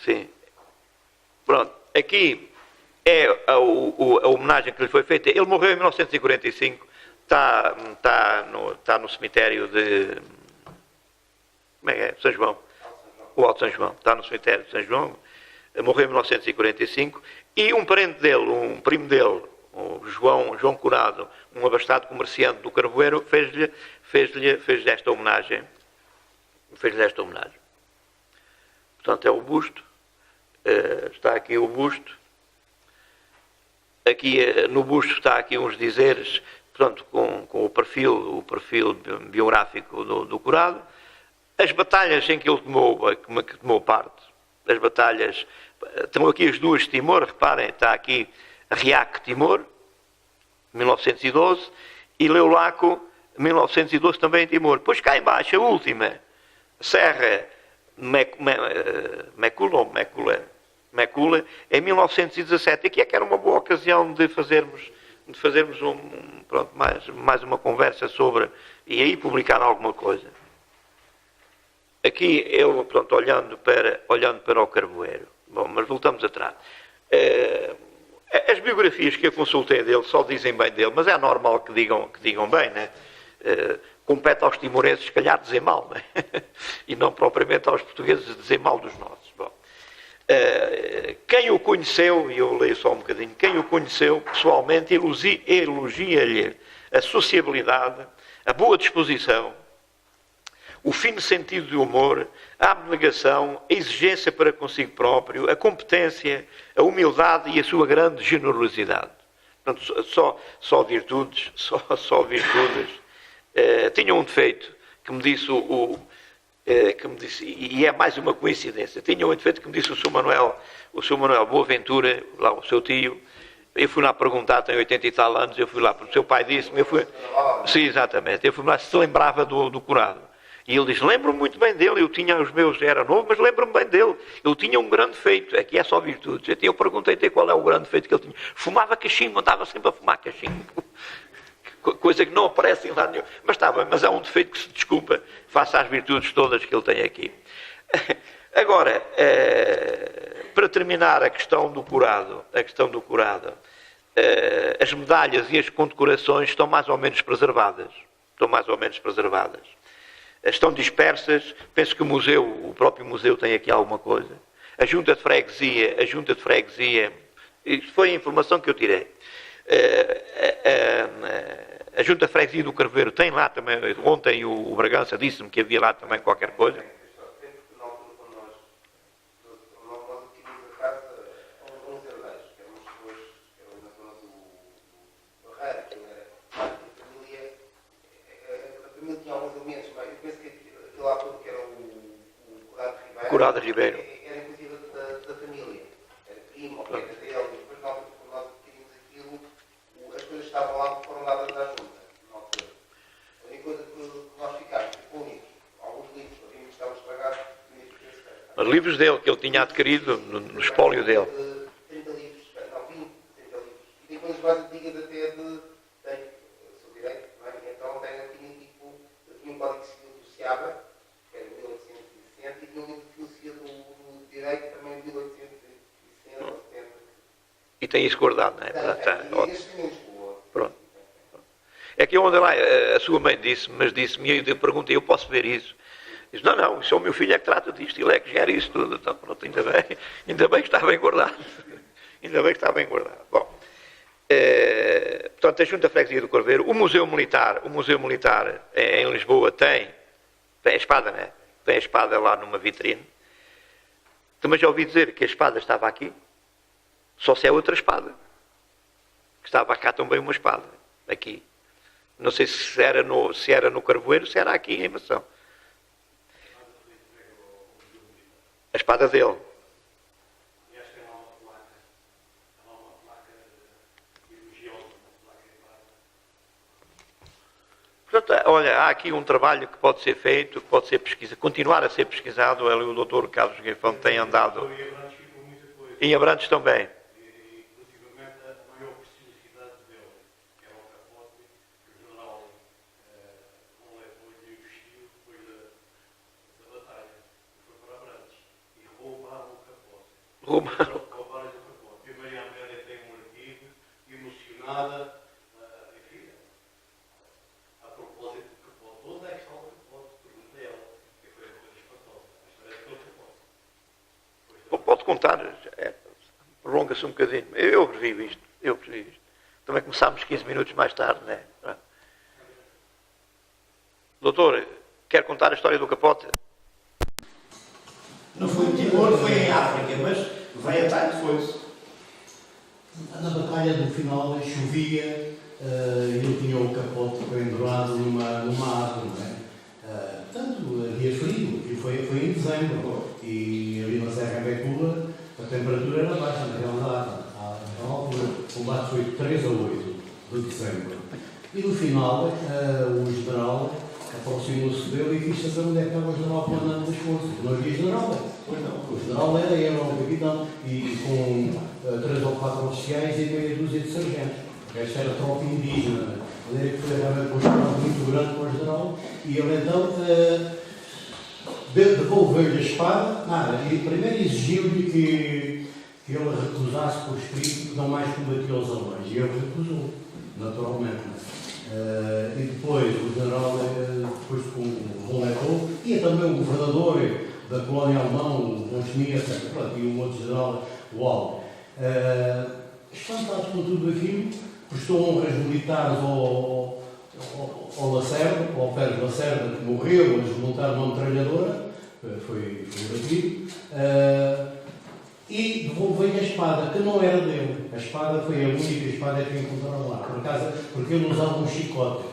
Sim. Pronto. Aqui é a homenagem que lhe foi feita. Ele morreu em 1945. Está no cemitério de... Como é que é? São João. O Alto São João. Está no cemitério de São João. Morreu em 1945. E um parente dele, um primo dele, o João Curado, um abastado comerciante do Carvoeiro, fez-lhe esta homenagem. Fez-lhe esta homenagem. Portanto, é o busto. Está aqui o busto. Aqui no busto está aqui uns dizeres, portanto, com o perfil biográfico do Curado. As batalhas em que ele tomou parte, as batalhas, estão aqui as duas de Timor, reparem, está aqui Riac Timor, 1912, e Leulaco, 1912 também em Timor. Depois cá embaixo, a última, Serra Mecula, em 1917. Aqui é que era uma boa ocasião de fazermos mais uma conversa sobre, e aí publicar alguma coisa. Aqui eu, pronto, olhando para o Carvoeiro. Bom, mas voltamos atrás. As biografias que eu consultei dele só dizem bem dele, mas é normal que digam bem, né? Compete aos timorenses, se calhar, dizer mal, né? E não propriamente aos portugueses dizer mal dos nossos. Bom, quem o conheceu, e eu leio só um bocadinho, quem o conheceu pessoalmente elogia-lhe a sociabilidade, a boa disposição, o fino sentido de humor, a abnegação, a exigência para consigo próprio, a competência, a humildade e a sua grande generosidade. Portanto, só virtudes, só virtudes. Tinha um defeito que me disse e é mais uma coincidência, tinha um defeito que me disse o Sr. Manuel Boaventura, lá o seu tio. Eu fui lá perguntar, tem 80 e tal anos, eu fui lá, porque o seu pai disse-me, sim, exatamente, eu fui lá se lembrava do Curado. E ele diz, lembro-me muito bem dele, eu tinha os meus, era novo, mas lembro-me bem dele. Ele tinha um grande feito, aqui é só virtudes. Eu perguntei-te qual é o grande feito que ele tinha. Fumava cachimbo, andava sempre a fumar cachimbo. Coisa que não aparece em lado nenhum. Mas está bem, mas é um defeito que se desculpa face às virtudes todas que ele tem aqui. Agora, para terminar a questão do Curado, as medalhas e as condecorações estão mais ou menos preservadas. Estão dispersas, penso que o próprio museu tem aqui alguma coisa. A Junta de Freguesia, isto foi a informação que eu tirei. A Junta de Freguesia do Carvoeiro tem lá também, ontem o Bragança disse-me que havia lá também qualquer coisa. Curado Ribeiro. Era inclusive da família, era primo, era dele, e depois nós adquirimos aquilo, as coisas estavam lá, foram dadas à junta, na altura. A única coisa que nós ficámos com livros, alguns livros, que estavam estragados, os livros dele, que ele tinha adquirido no espólio dele. 30 livros, não, 20, 30 livros. E depois base antigas até sou direito, não é? Então tenho aqui, eu tinha um código civil do Seabra, que era de 1860, e tinha um livro de filosofia do direito, também de 1860 ou 70. E tem isso guardado, não é? Pronto. É que onde lá, a sua mãe disse-me, e eu perguntei, eu posso ver isso? Diz, não, isso é o meu filho é que trata disto, ele é que gera isso tudo. Então, pronto, ainda bem que está bem guardado. Ainda bem que está bem guardado. Bom, portanto, a Junta de Freguesia do Corveiro, o Museu Militar em Lisboa tem a espada, né? Tem a espada lá numa vitrine. Também já ouvi dizer que a espada estava aqui, só se é outra espada. Que estava cá também uma espada, aqui. Não sei se era no Carvoeiro, se era aqui em Mação. A espada dele. Portanto, olha, há aqui um trabalho que pode ser feito, que pode ser pesquisado, continuar a ser pesquisado. Ali o Dr. Carlos Guifão tem andado. Em Abrantes também. Inclusivamente, a maior preciosidade dele era o capote que o general não levou-lhe o vestido depois da batalha. Foi para Abrantes e roubaram o capote. Roubaram o capote. E a Maria Amélia tem um artigo emocionada. Pode contar, prolonga-se um bocadinho. Eu previ isto. Também começámos 15 minutos mais tarde, não é? Doutor, quer contar a história do capote? Não foi em Timor, foi em África, mas veio a tarde depois. Na batalha do final chovia e ele tinha o capote pendurado numa árvore, não é? Portanto, havia frio, e foi em dezembro, e ali na Serra Becula a temperatura era baixa naquela data. Na altura, o combate foi de 3 a 8 de dezembro. E no final, o general aproximou-se dele e quis saber onde é que estava o general comandante das forças. Não havia general. Pois não. O general era o capitão, e com 3 ou 4 oficiais e meia dúzia de sargentos. Esta era a tropa indígena. Ele foi realmente um general muito grande para o general, e ele então devolveu-lhe a espada, nada, e primeiro exigiu-lhe que ele recusasse por escrito não mais combater os alemães, e ele recusou, naturalmente. E depois o general, depois com o Leto, e também o governador da colónia alemã, o von Schmier, e um outro general, o Al. Espantado com tudo aquilo, prestou honras militares ao Lacerda, ao Pérez Lacerda, que morreu a desmontar uma metralhadora, foi batido, e devolveu-lhe a espada, que não era dele. A espada foi a única espada que encontraram lá, por acaso, porque ele usava um chicote,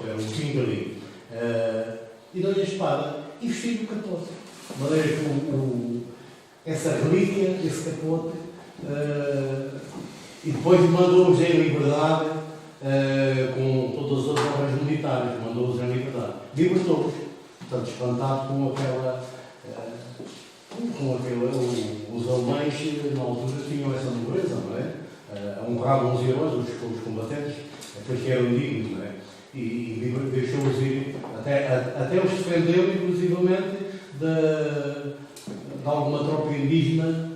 era um pingalinho, e deu-lhe a espada e vestiu o capote. De maneira que essa relíquia, esse capote, e depois mandou-os em liberdade, com todas as obras militares, mandou-os em liberdade. Libertou-os, portanto, espantado com os alemães, na altura, tinham essa nobreza, não é? Honravam os heróis, os combatentes, aqueles que eram dignos, não é? E deixou-os ir, até os defendeu, inclusivamente, de alguma tropa indígena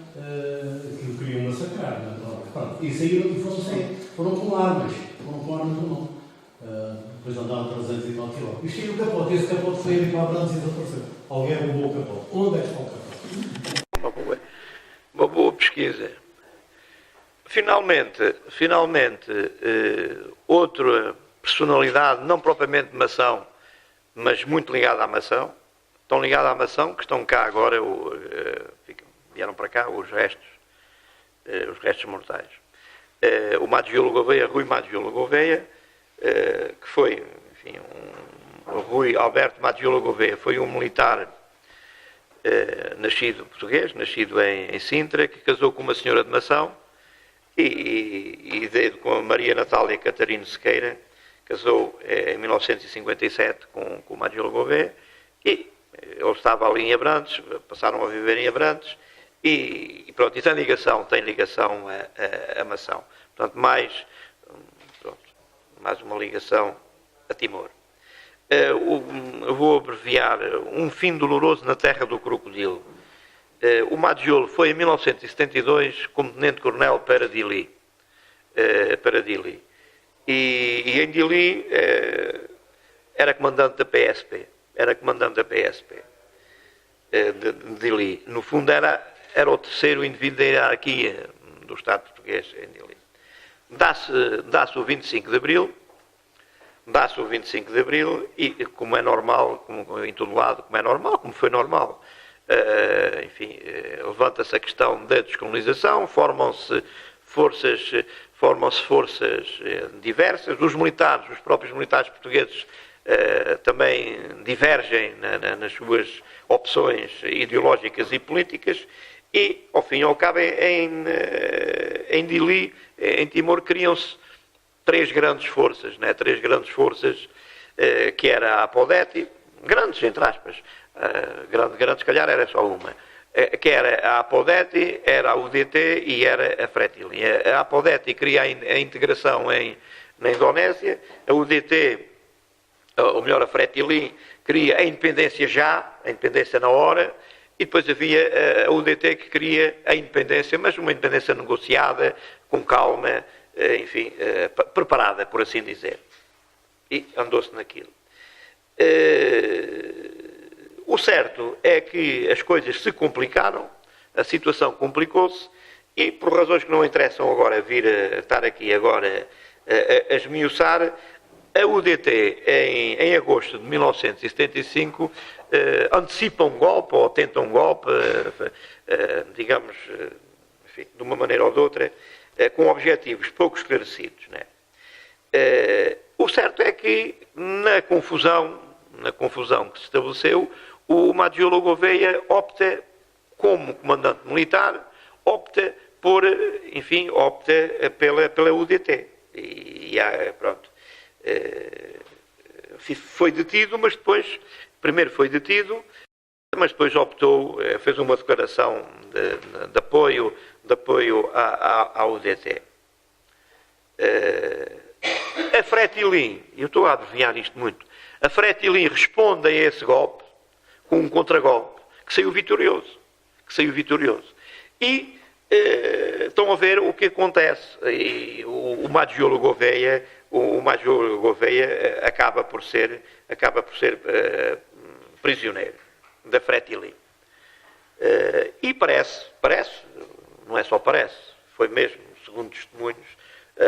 que o queriam massacrar, não é? Pronto, e saíram e foram com armas ou não. Depois andaram 300 e tal quilómetros. E estive o capote, esse capote foi ali para Abrantes e desapareceu. Alguém roubou o capote. Onde é que está o capote? Uma boa pesquisa. Finalmente, outra personalidade, não propriamente de Mação, mas muito ligada à Mação, tão ligada à Mação, que estão cá agora, vieram para cá os restos mortais. O Madgiolo Gouveia, Rui Madgiolo Gouveia, que foi, enfim, o Rui Alberto Madgiolo Gouveia, foi um militar nascido português, nascido em Sintra, que casou com uma senhora de Mação, e com a Maria Natália Catarino Sequeira, casou em 1957 com o Madgiolo Gouveia, e ele estava ali em Abrantes, passaram a viver em Abrantes, e pronto, e tem ligação a Mação. Portanto, mais uma ligação a Timor. Vou abreviar. Um fim doloroso na terra do crocodilo. O Madgiolo foi em 1972 como tenente-coronel para Dili. E em Dili era comandante da PSP. De Dili. No fundo era era o terceiro indivíduo da hierarquia do Estado português em Dili. Dá-se o 25 de Abril, e, como é normal, como em todo lado, como é normal, como foi normal, enfim, levanta-se a questão da descolonização, formam-se forças diversas, os próprios militares portugueses também divergem nas suas opções ideológicas e políticas, e, ao fim e ao cabo, em Dili, em Timor, criam-se três grandes forças, que era a Apodeti, grandes, entre aspas, grande se calhar era só uma, que era a Apodeti, era a UDT e era a Fretilin. A Apodeti queria a integração na Indonésia, a UDT, ou melhor, a Fretilin, queria a independência a independência na hora, e depois havia a UDT que queria a independência, mas uma independência negociada, com calma, enfim, preparada, por assim dizer. E andou-se naquilo. O certo é que as coisas se complicaram, a situação complicou-se, e por razões que não interessam agora vir a estar aqui agora a esmiuçar, a UDT, em agosto de 1975, antecipa um golpe, ou tenta um golpe, digamos, enfim, de uma maneira ou de outra, com objetivos pouco esclarecidos. Né? O certo é que, na confusão que se estabeleceu, o Madiolo Gouveia opta, como comandante militar, opta pela UDT. Pronto. Foi detido, primeiro foi detido, mas depois optou, fez uma declaração de apoio à UDT. A Fretilin, eu estou a adivinhar isto muito, a Fretilin responde a esse golpe com um contragolpe que saiu vitorioso. E estão a ver o que acontece. E o Madiolo Gouveia acaba por ser prisioneiro da Fretilin. E parece, não é só parece, foi mesmo, segundo testemunhos,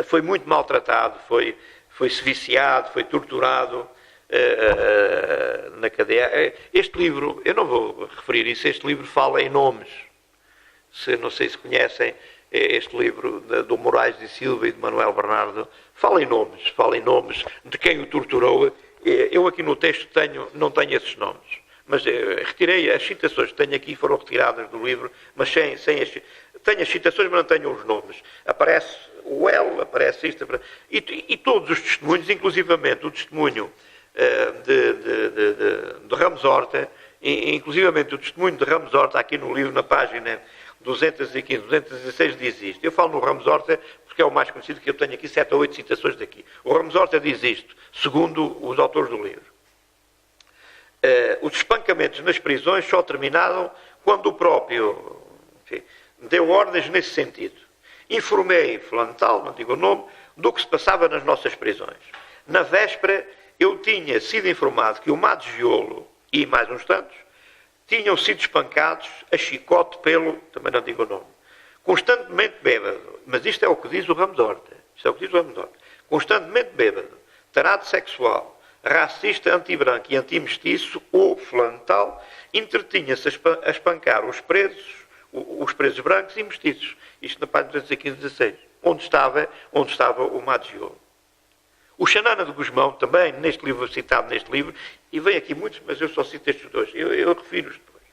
foi muito maltratado, foi-se viciado, foi torturado na cadeia. Este livro, eu não vou referir isso, este livro fala em nomes. Não sei se conhecem este livro do Moraes de Silva e de Manuel Bernardo, fala em nomes de quem o torturou. Eu aqui no texto não tenho esses nomes, mas retirei as citações que tenho aqui, foram retiradas do livro, mas tenho as citações, mas não tenho os nomes. Aparece o L, aparece isto, e todos os testemunhos, inclusivamente o testemunho de Ramos Horta, inclusivamente o testemunho de Ramos Horta, aqui no livro, na página 215, 216, diz isto. Eu falo no Ramos Horta porque é o mais conhecido, que eu tenho aqui 7 ou 8 citações daqui. O Ramos Horta diz isto, segundo os autores do livro. Os espancamentos nas prisões só terminaram quando o próprio, enfim, deu ordens nesse sentido. Informei fulano tal, não digo o nome, do que se passava nas nossas prisões. Na véspera, eu tinha sido informado que o Madiolo e mais uns tantos tinham sido espancados a chicote pelo, também não digo o nome, constantemente bêbado. Mas isto é o que diz o Ramos Horta. Constantemente bêbado, tarado sexual, racista, antibranco e antimestiço, ou fulano tal, entretinha-se a espancar os presos brancos e mestiços. Isto na página 215-16. Onde estava o Madiolo. O Xanana de Gusmão, também, neste livro, citado neste livro, e vem aqui muitos, mas eu só cito estes dois. Eu refiro-os depois.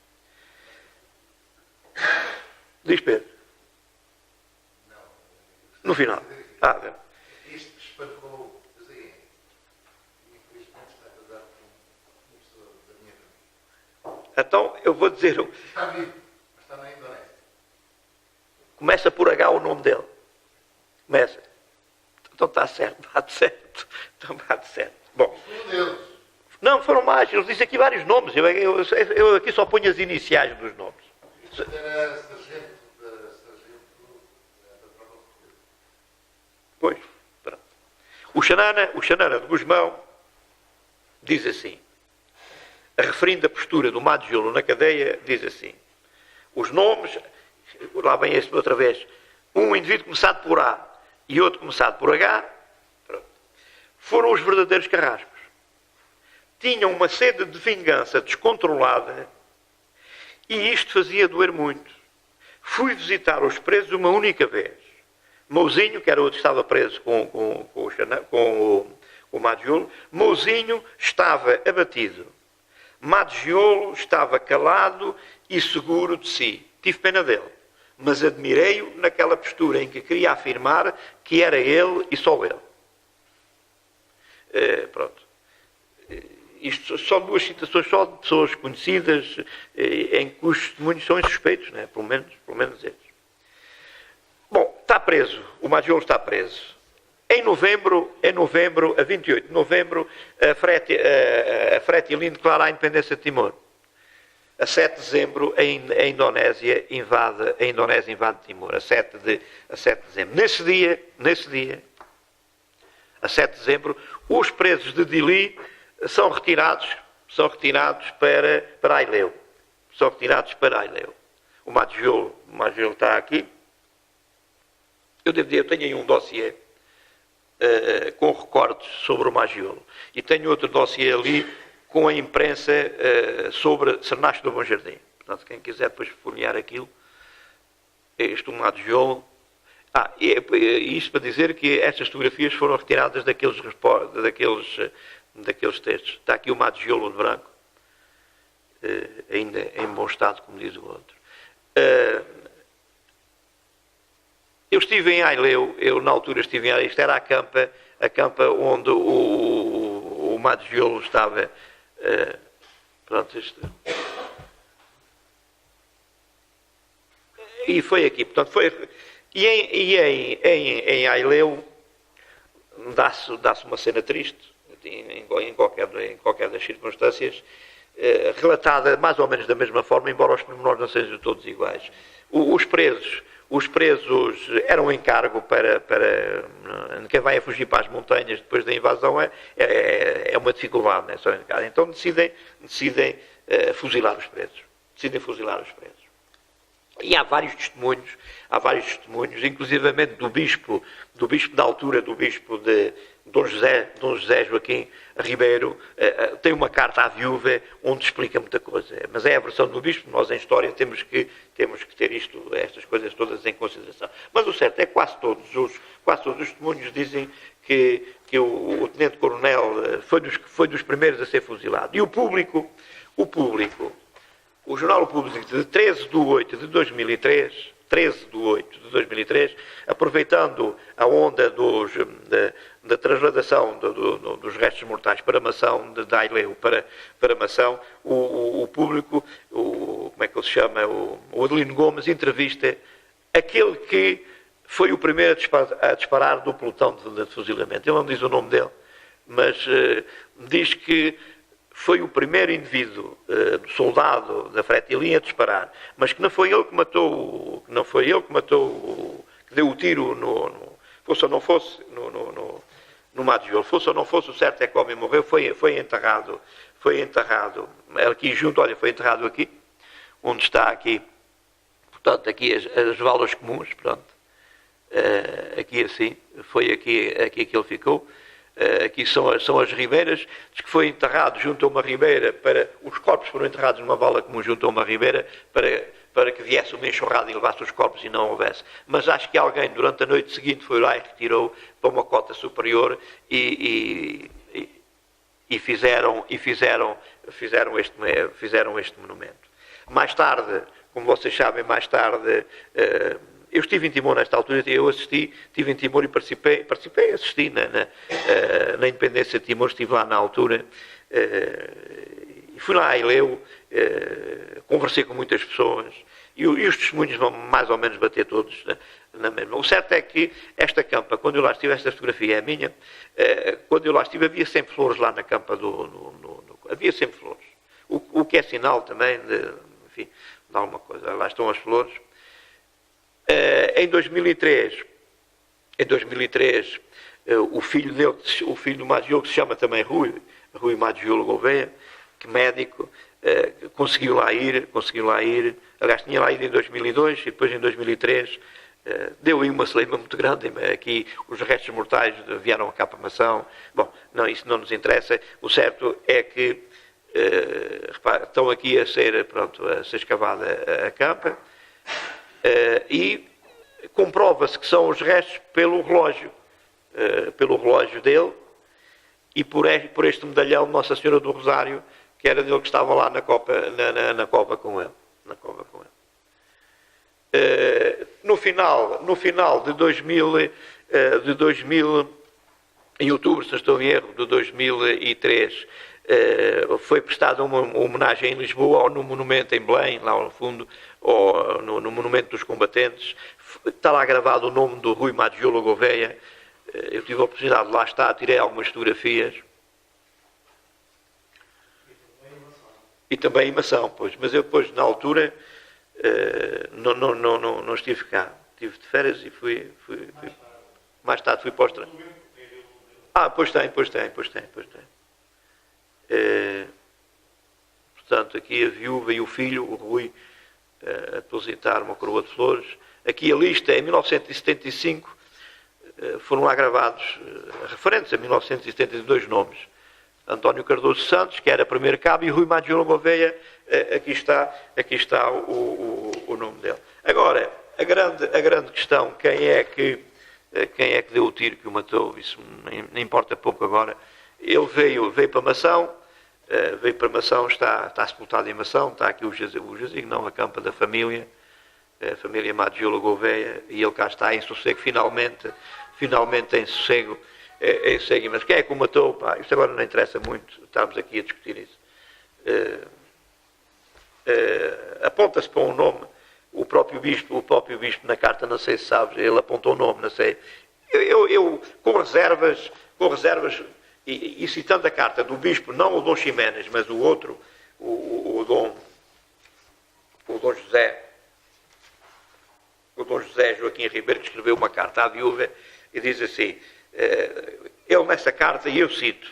Diz Pedro. No final. Isto espancou, infelizmente está a dar com uma pessoa da minha família. Então, eu vou dizer... Está vivo, mas está na Indonésia. Começa por H o nome dele. Começa. Então está certo, bate certo. Bom. Não, foram mais. Eles dizem aqui vários nomes. Eu aqui só ponho as iniciais dos nomes. Isto era sargento da tropa portuguesa. Pois, pronto. O Xanana de Gusmão diz assim, referindo a postura do Madiolo na cadeia, diz assim, os nomes, lá vem este outra vez, um indivíduo começado por A e outro começado por H, pronto, foram os verdadeiros carrascos. Tinham uma sede de vingança descontrolada e isto fazia doer muito. Fui visitar os presos uma única vez. Mouzinho, que era outro que estava preso com o Maggiolo, Mouzinho estava abatido. Maggiolo estava calado e seguro de si. Tive pena dele, mas admirei-o naquela postura em que queria afirmar que era ele e só ele. Pronto. Isto são duas citações só de pessoas conhecidas, em cujos testemunhos são insuspeitos, né? Pelo menos eles. Bom, está preso, o Maggiolo está preso. Em novembro, a 28 de novembro, a Fretilin declara a independência de Timor. A 7 de dezembro, a Indonésia invade Timor. A 7 de dezembro. Nesse dia, a 7 de dezembro, os presos de Dili são retirados para Aileu. São retirados para Aileu. O Maggiolo está aqui. Eu tenho aí um dossiê com recortes sobre o Maggiolo. E tenho outro dossiê ali com a imprensa sobre Sernacho do Bom Jardim. Portanto, quem quiser depois folhear aquilo, o Maggiolo. Isto para dizer que estas fotografias foram retiradas daqueles textos. Está aqui o Maggiolo de branco, ainda em bom estado, como diz o outro. Eu estive em Aileu, na altura estive em Aileu, isto era a campa onde o Maggiolo estava. Pronto, isto. E foi aqui, portanto, em Aileu dá-se uma cena triste, em qualquer das circunstâncias, relatada mais ou menos da mesma forma, embora os pormenores não sejam todos iguais. Os presos eram encargo para quem vai a fugir para as montanhas depois da invasão é uma dificuldade, né? Então decidem fuzilar os presos. E há vários testemunhos, inclusivamente do bispo da altura, do bispo de Dom José Joaquim Ribeiro, tem uma carta à viúva onde explica muita coisa. Mas é a versão do bispo, nós em história temos que ter estas coisas todas em consideração. Mas o certo é que quase todos os testemunhos dizem que o tenente-coronel foi dos primeiros a ser fuzilado. E o público, o Jornal Público de 13 de 8 de 2003, aproveitando a onda da trasladação dos restos mortais para Mação, de Aileu para Mação, o público, como é que ele se chama, o Adelino Gomes, entrevista aquele que foi o primeiro a disparar do pelotão de fuzilamento. Ele não diz o nome dele, mas diz que foi o primeiro indivíduo, soldado da Fretilin a disparar, mas que não foi ele que matou, que deu o tiro fosse ou não fosse, no Maggiolo. Fosse ou não fosse, o certo é que o homem morreu, foi enterrado aqui junto, olha, foi enterrado aqui, onde está aqui, portanto, aqui as valas comuns, pronto, aqui assim, foi aqui que ele ficou. Aqui são as ribeiras, diz que foi enterrado junto a uma ribeira, os corpos foram enterrados numa vala comum junto a uma ribeira para que viesse uma enxurrada e levasse os corpos e não houvesse. Mas acho que alguém durante a noite seguinte foi lá e retirou para uma cota superior e fizeram este monumento. Mais tarde, como vocês sabem, eu estive em Timor nesta altura, estive em Timor e assisti na independência de Timor, estive lá na altura, e fui lá a Aileu, conversei com muitas pessoas, e os testemunhos vão mais ou menos bater todos na mesma. O certo é que esta campa, quando eu lá estive, esta fotografia é minha, quando eu lá estive havia sempre flores lá na campa havia sempre flores, o que é sinal também de alguma coisa. Lá estão as flores. Em 2003, o filho dele, o filho do Maggiolo, que se chama também Rui Maggiolo Gouveia, que médico, conseguiu lá ir, aliás, tinha lá ido em 2002 e depois em 2003 deu aí uma celeuma muito grande. Aqui os restos mortais vieram a Capamação. Bom, não, isso não nos interessa. O certo é que estão aqui a ser escavada a campa e comprova-se que são os restos pelo relógio dele e por este medalhão de Nossa Senhora do Rosário, que era dele que estava lá na cova com ele. No final de 2000, em outubro, se não estou em erro, de 2003, foi prestada uma homenagem em Lisboa, ou no monumento em Belém, lá no fundo, ou no monumento dos combatentes. Está lá gravado o nome do Rui Maggiolo Gouveia. Eu tive a oportunidade de lá estar, tirei algumas fotografias. E também em Mação, pois. Mas eu depois, na altura, não estive cá. Estive de férias e fui mais tarde fui para o estranho. Pois tem. Portanto, aqui a viúva e o filho, o Rui, a depositar uma coroa de flores. Aqui a lista, em 1975, foram lá gravados, referentes a 1972 nomes. António Cardoso Santos, que era primeiro cabo, e Rui Maggiolo Gouveia, aqui está o nome dele. Agora, a grande questão, quem é que deu o tiro que o matou, isso nem importa pouco agora. Ele veio para Mação, está sepultado em Mação, está aqui o jazigo, não, a campa da família, a família Maggiolo Gouveia, e ele cá está em sossego, finalmente em sossego. Mas quem é que o matou? Pá, isto agora não interessa muito, estamos aqui a discutir isso. Aponta-se para um nome, o próprio bispo na carta, não sei se sabes, ele apontou o nome, não sei. Eu com reservas, e citando a carta do bispo, não o Dom Ximénez, mas o outro, o Dom José Joaquim Ribeiro, que escreveu uma carta à viúva e diz assim, ele nessa carta, e eu cito,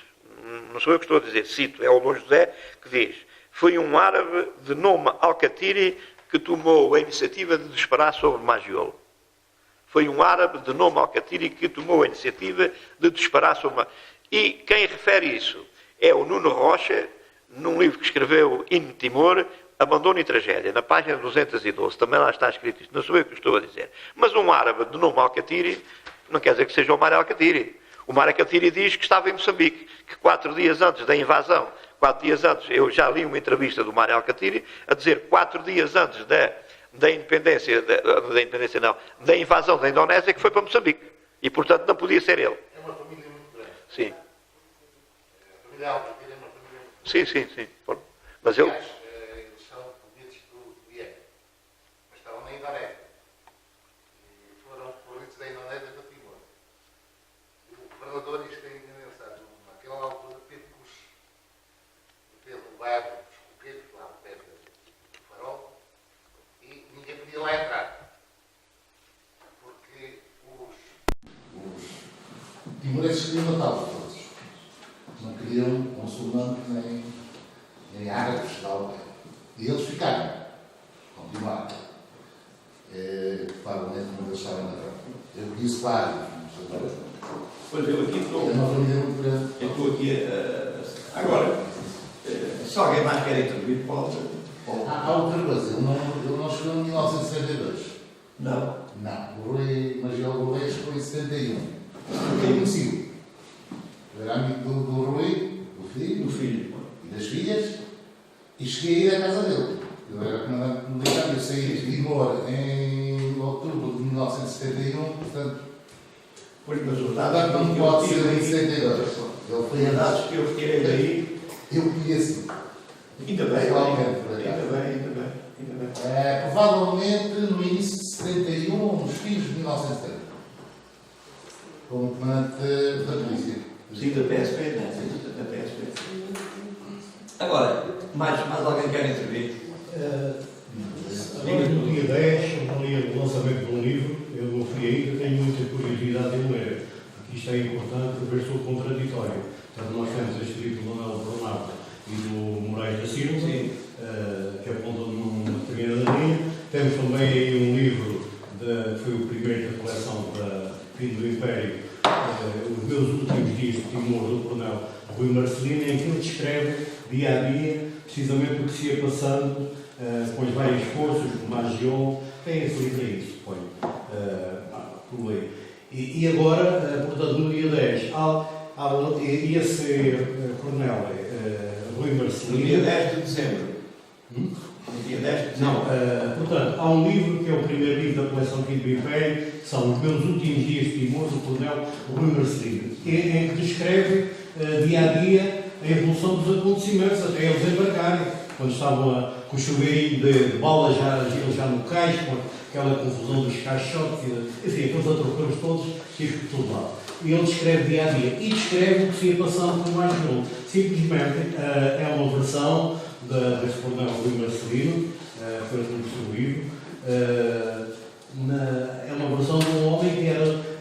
não sou eu que estou a dizer, cito, é o Dom José que diz: foi um árabe de nome Alcatiri que tomou a iniciativa de disparar sobre Maggiolo. Foi um árabe de nome Alcatiri que tomou a iniciativa de disparar sobre... E quem refere isso é o Nuno Rocha, num livro que escreveu In Timor, Abandono e Tragédia, na página 212. Também lá está escrito isto, não sou eu que estou a dizer. Mas um árabe de nome Alcatiri não quer dizer que seja o Omar Alcatiri. O Omar Alcatiri diz que estava em Moçambique, que 4 dias antes da invasão, 4 dias antes, eu já li uma entrevista do Omar Alcatiri a dizer 4 dias antes da invasão da Indonésia, que foi para Moçambique. E, portanto, não podia ser ele. É uma família muito grande. Sim. A família Alcatiri é uma família muito grande. Sim. Mas eu... Aliás, eles são provenientes do Iémen, mas estavam na Indonésia. E foram provenientes da Indonésia para Timor. O governador, isto é engraçado, naquela altura teve levado os coqueiros lá ao pé do farol e ninguém podia lá entrar. Porque os timorenses queriam matá-los todos. Não queriam muçulmanos nem árabes da aldeia. E eles ficaram. Continuaram. Provavelmente não eles estavam na tropa. Eu conheço vários. Pois eu aqui estou. É uma família muito grande. Eu estou aqui agora, se alguém mais quer intervir, pode. Há outra coisa. Ele não chegou em 1962. Não. Não. O Rui Maggiolo Gouveia chegou em 71. Porque ele conheceu. Eu era amigo do Rui, do filho e das filhas, e cheguei a ir à casa dele. Eu era comandante militar, eu saí de Timor em outubro de 1971, portanto, Pois, mas os dados portanto não pode ser em 62. Ele foi os dados que eu retirei daí, eu conheço. ainda bem, Igualmente, por acaso. ainda bem. Provavelmente no início de 71 ou nos fins de 1970. Como comandante da polícia. Sim, da PSP, não é? Da PSP. Agora, mais alguém quer intervir? Agora, no dia 10, ali o lançamento de um livro, eu não fui ainda, tenho muita curiosidade em ler. Aqui isto é importante ver se sou contraditório. Portanto, nós temos este livro do Manuel Bernardo, e do Moraes da Silva, que apontam numa determinada linha. Temos também aí um livro, que foi o primeiro da coleção da Fim do Império, Os Meus Últimos Dias de Timor, do coronel Rui Marcelino, em que ele descreve dia a dia precisamente o que se ia passando com as várias forças, como a Magion. Tem esse livro aí, suponho, por lei. E agora, portanto, no dia 10, ia ser coronel Rui Marcelino. No dia 10 de dezembro. No dia 10 de dezembro. Não, portanto, há um livro que é o primeiro livro da coleção Fim do Império, que são Os Meus Últimos Dias de Timor, do coronel Rui Marcelino, em que descreve dia a dia a evolução dos acontecimentos, até eles embarcarem, quando estavam com o chuveirinho de balas já no cais, com aquela confusão dos caixotes, enfim, aqueles atropellos todos, tive por todo lado. E ele descreve dia a dia, e descreve o que se ia passando com o Magion. Simplesmente é uma versão desse coronel Rui Marcelino, foi o livro, é uma versão de um homem que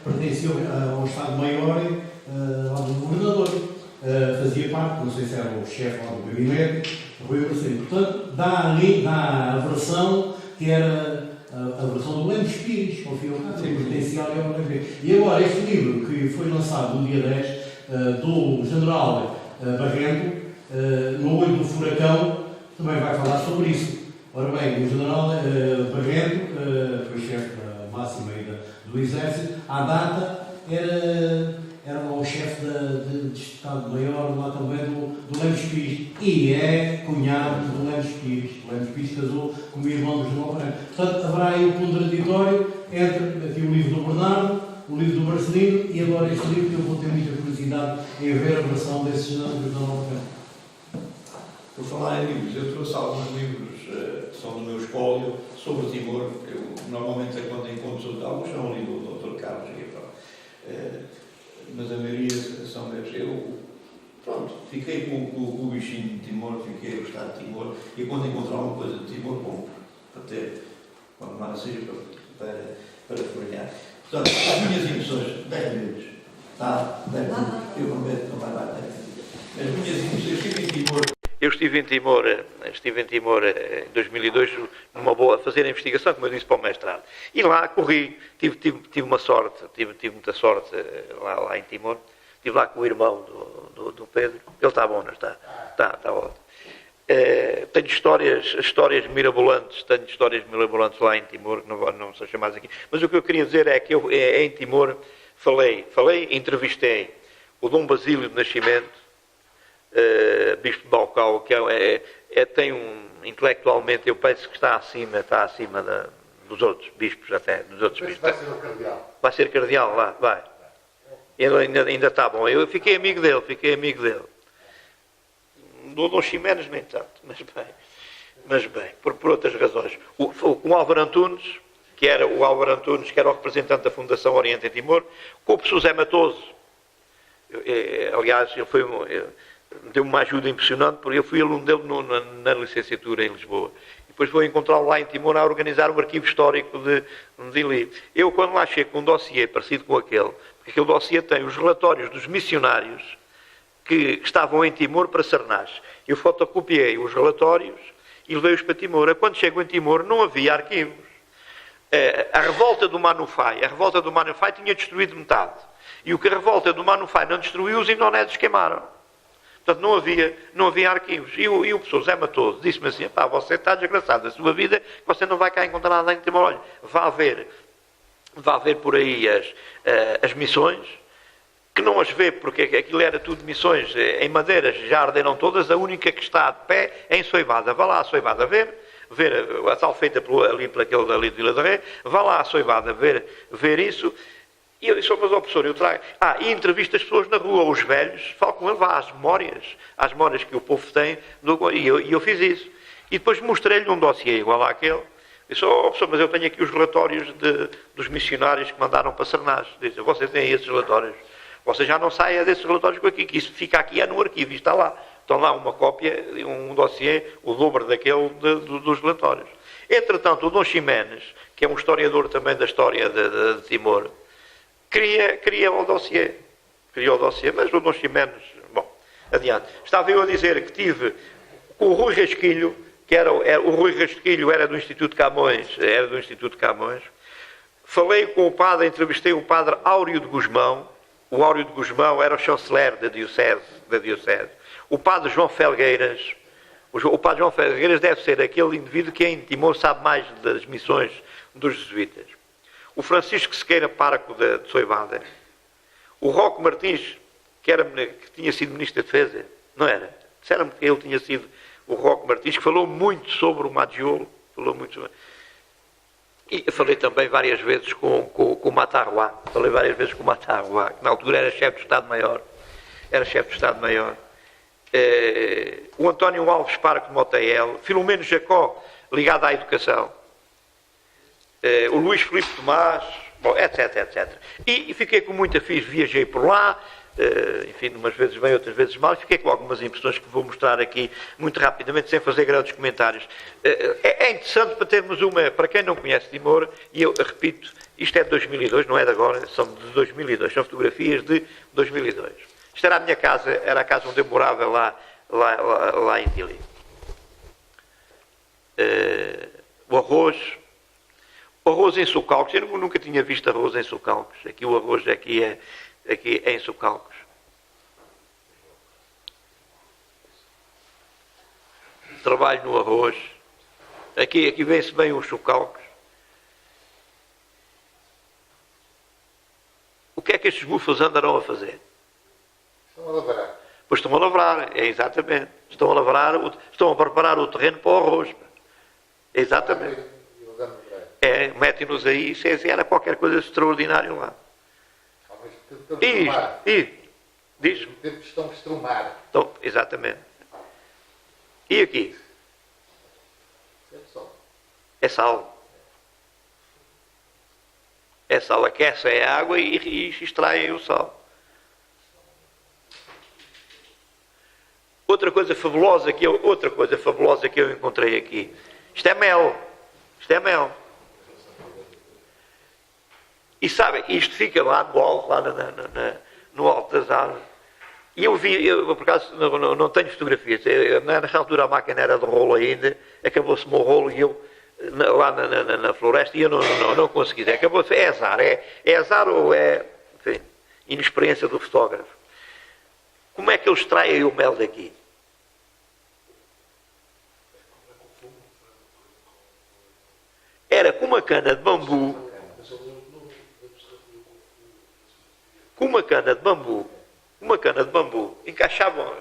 pertencia ao Estado-Maior lá do governador. Fazia parte, não sei se era o chefe lá do gabinete, Rui Marcelino. Portanto, dá a versão que era a versão do Lemos Pires, ao fim e ao cabo, pertencia ali ao gabinete. E agora, este livro que foi lançado no dia 10, do general Barrento, no olho do furacão, também vai falar sobre isso. Ora bem, o general Barrento, foi chefe máximo aí do Exército, à data era o chefe de Estado-Maior lá também do Lemos Pires, e é cunhado do Lemos Pires. O Lemos Pires casou com o irmão do general Barrento. Portanto, haverá aí um contraditório entre aqui o livro do Bernardo, o livro do Marcelino, e agora este livro que eu vou ter muita curiosidade em ver a versão desse general do Barrento. Por falar em livros, eu trouxe alguns livros que são do meu espólio sobre Timor. Eu normalmente quando encontro alguns são um livro do Dr. Carlos mas a maioria são meus. Eu, pronto, fiquei com o bichinho de Timor, fiquei a gostar de Timor, e quando encontrar alguma coisa de Timor, compro, para ter, quando mais seja para folhear. Portanto, as minhas impressões, 10 minutos, tá? 10 minutos, eu prometo, não vai dar 10 minutos. As minhas impressões, estive em Timor. Eu estive em Timor em 2002, a fazer a investigação, como eu disse, para o mestrado. E lá corri, tive uma sorte, tive muita sorte lá em Timor. Estive lá com o irmão do Pedro. Ele está bom, não está? Está ótimo. Tenho histórias mirabolantes, lá em Timor, que não são chamadas aqui. Mas o que eu queria dizer é que eu, em Timor, entrevistei o Dom Basílio de Nascimento, bispo de Baucau, que intelectualmente, eu penso que está acima dos outros bispos, até, dos outros bispos. Vai ser o cardeal. Vai ser cardeal lá, vai. Ele ainda está bom. Eu fiquei amigo dele. Do Dom Ximenes nem tanto, mas bem, por outras razões. O Álvaro Antunes, que era o representante da Fundação Oriente em Timor, com o professor Zé Matoso. Aliás, ele deu-me uma ajuda impressionante, porque eu fui aluno dele na licenciatura em Lisboa. E depois vou encontrá-lo lá em Timor a organizar um arquivo histórico de Dili. Eu, quando lá chego com um dossiê parecido com aquele, porque aquele dossiê tem os relatórios dos missionários que estavam em Timor para Sarnás. Eu fotocopiei os relatórios e levei-os para Timor. Quando chego em Timor não havia arquivos. A revolta do Manufai tinha destruído metade. E o que a revolta do Manufai não destruiu, os indonésios queimaram. Portanto, não havia arquivos. E o professor Zé Matoso disse-me assim: pá, você está desgraçado da sua vida, você não vai cá encontrar nada em Timor. Olha, vá ver por aí as missões, que não as vê, porque aquilo era tudo missões em madeiras, já arderam todas, a única que está de pé é em Soivada. Vá lá a Soivada ver a tal feita ali por aquele dali de Vila de Ré, vá lá a Soivada ver isso. E eu disse: mas professor, eu trago... e entrevisto as pessoas na rua, os velhos, falo com ele, vá às memórias que o povo tem, e eu fiz isso. E depois mostrei-lhe um dossiê igual àquele. Disse: professor, mas eu tenho aqui os relatórios dos missionários que mandaram para Sarnás. Disse: você tem esses relatórios? Você já não saia desses relatórios com aqui, que isso fica aqui, no arquivo, e está lá. Estão lá uma cópia, um dossiê, o dobro daquele dos relatórios. Entretanto, o Dom Ximenes, que é um historiador também da história de Timor, cria o dossiê, mas o Dom Ximenes, adiante. Estava eu a dizer que tive com o Rui Rasquilho, o Rui Rasquilho era do Instituto Camões, falei com o padre, entrevistei o padre Áureo de Guzmão. O Áureo de Guzmão era o chanceler da diocese. O padre João Felgueiras. O padre João Felgueiras deve ser aquele indivíduo que em Timor sabe mais das missões dos jesuítas. O Francisco Sequeira Parco de Soivada. O Roque Martins, que tinha sido Ministro da Defesa, não era? Disseram-me que ele tinha sido o Roque Martins, que falou muito sobre o Maggiolo, E falei também várias vezes com o Matarruá, que na altura era chefe de Estado-Maior. O António Alves Parco de Motael, Filomeno Jacó, ligado à educação. O Luís Filipe Tomás, bom, etc. E fiquei com muita viajei por lá, enfim, umas vezes bem, outras vezes mal, e fiquei com algumas impressões que vou mostrar aqui muito rapidamente, sem fazer grandes comentários. É interessante para termos para quem não conhece Timor, e eu repito, isto é de 2002, não é de agora, são de 2002, são fotografias de 2002. Isto era a minha casa, era a casa onde eu morava lá em Dili. O arroz em Socalcos, eu nunca tinha visto arroz em Socalcos. Aqui o arroz aqui é em Socalcos. Trabalho no arroz. Aqui vê-se bem os Socalcos. O que é que estes búfalos andarão a fazer? Estão a lavrar. Pois estão a lavrar, exatamente. Estão a preparar o terreno para o arroz. Exatamente. Metem-nos aí, isso era qualquer coisa de extraordinário lá. Diz? Estão a estrumar. Exatamente. E aqui? É sal. É sal, aquece a água e extraem o sal. Outra coisa fabulosa que eu encontrei aqui. Isto é mel. E sabe, isto fica lá no alto, no alto das árvores. E eu por acaso, não tenho fotografias. Nessa altura a máquina era de rolo ainda, acabou-se-me o rolo e eu, lá na floresta, e eu não consegui. Acabou-se, é azar ou é, enfim, inexperiência do fotógrafo. Como é que eles extraem o mel daqui? Era com uma cana de bambu. Encaixavam,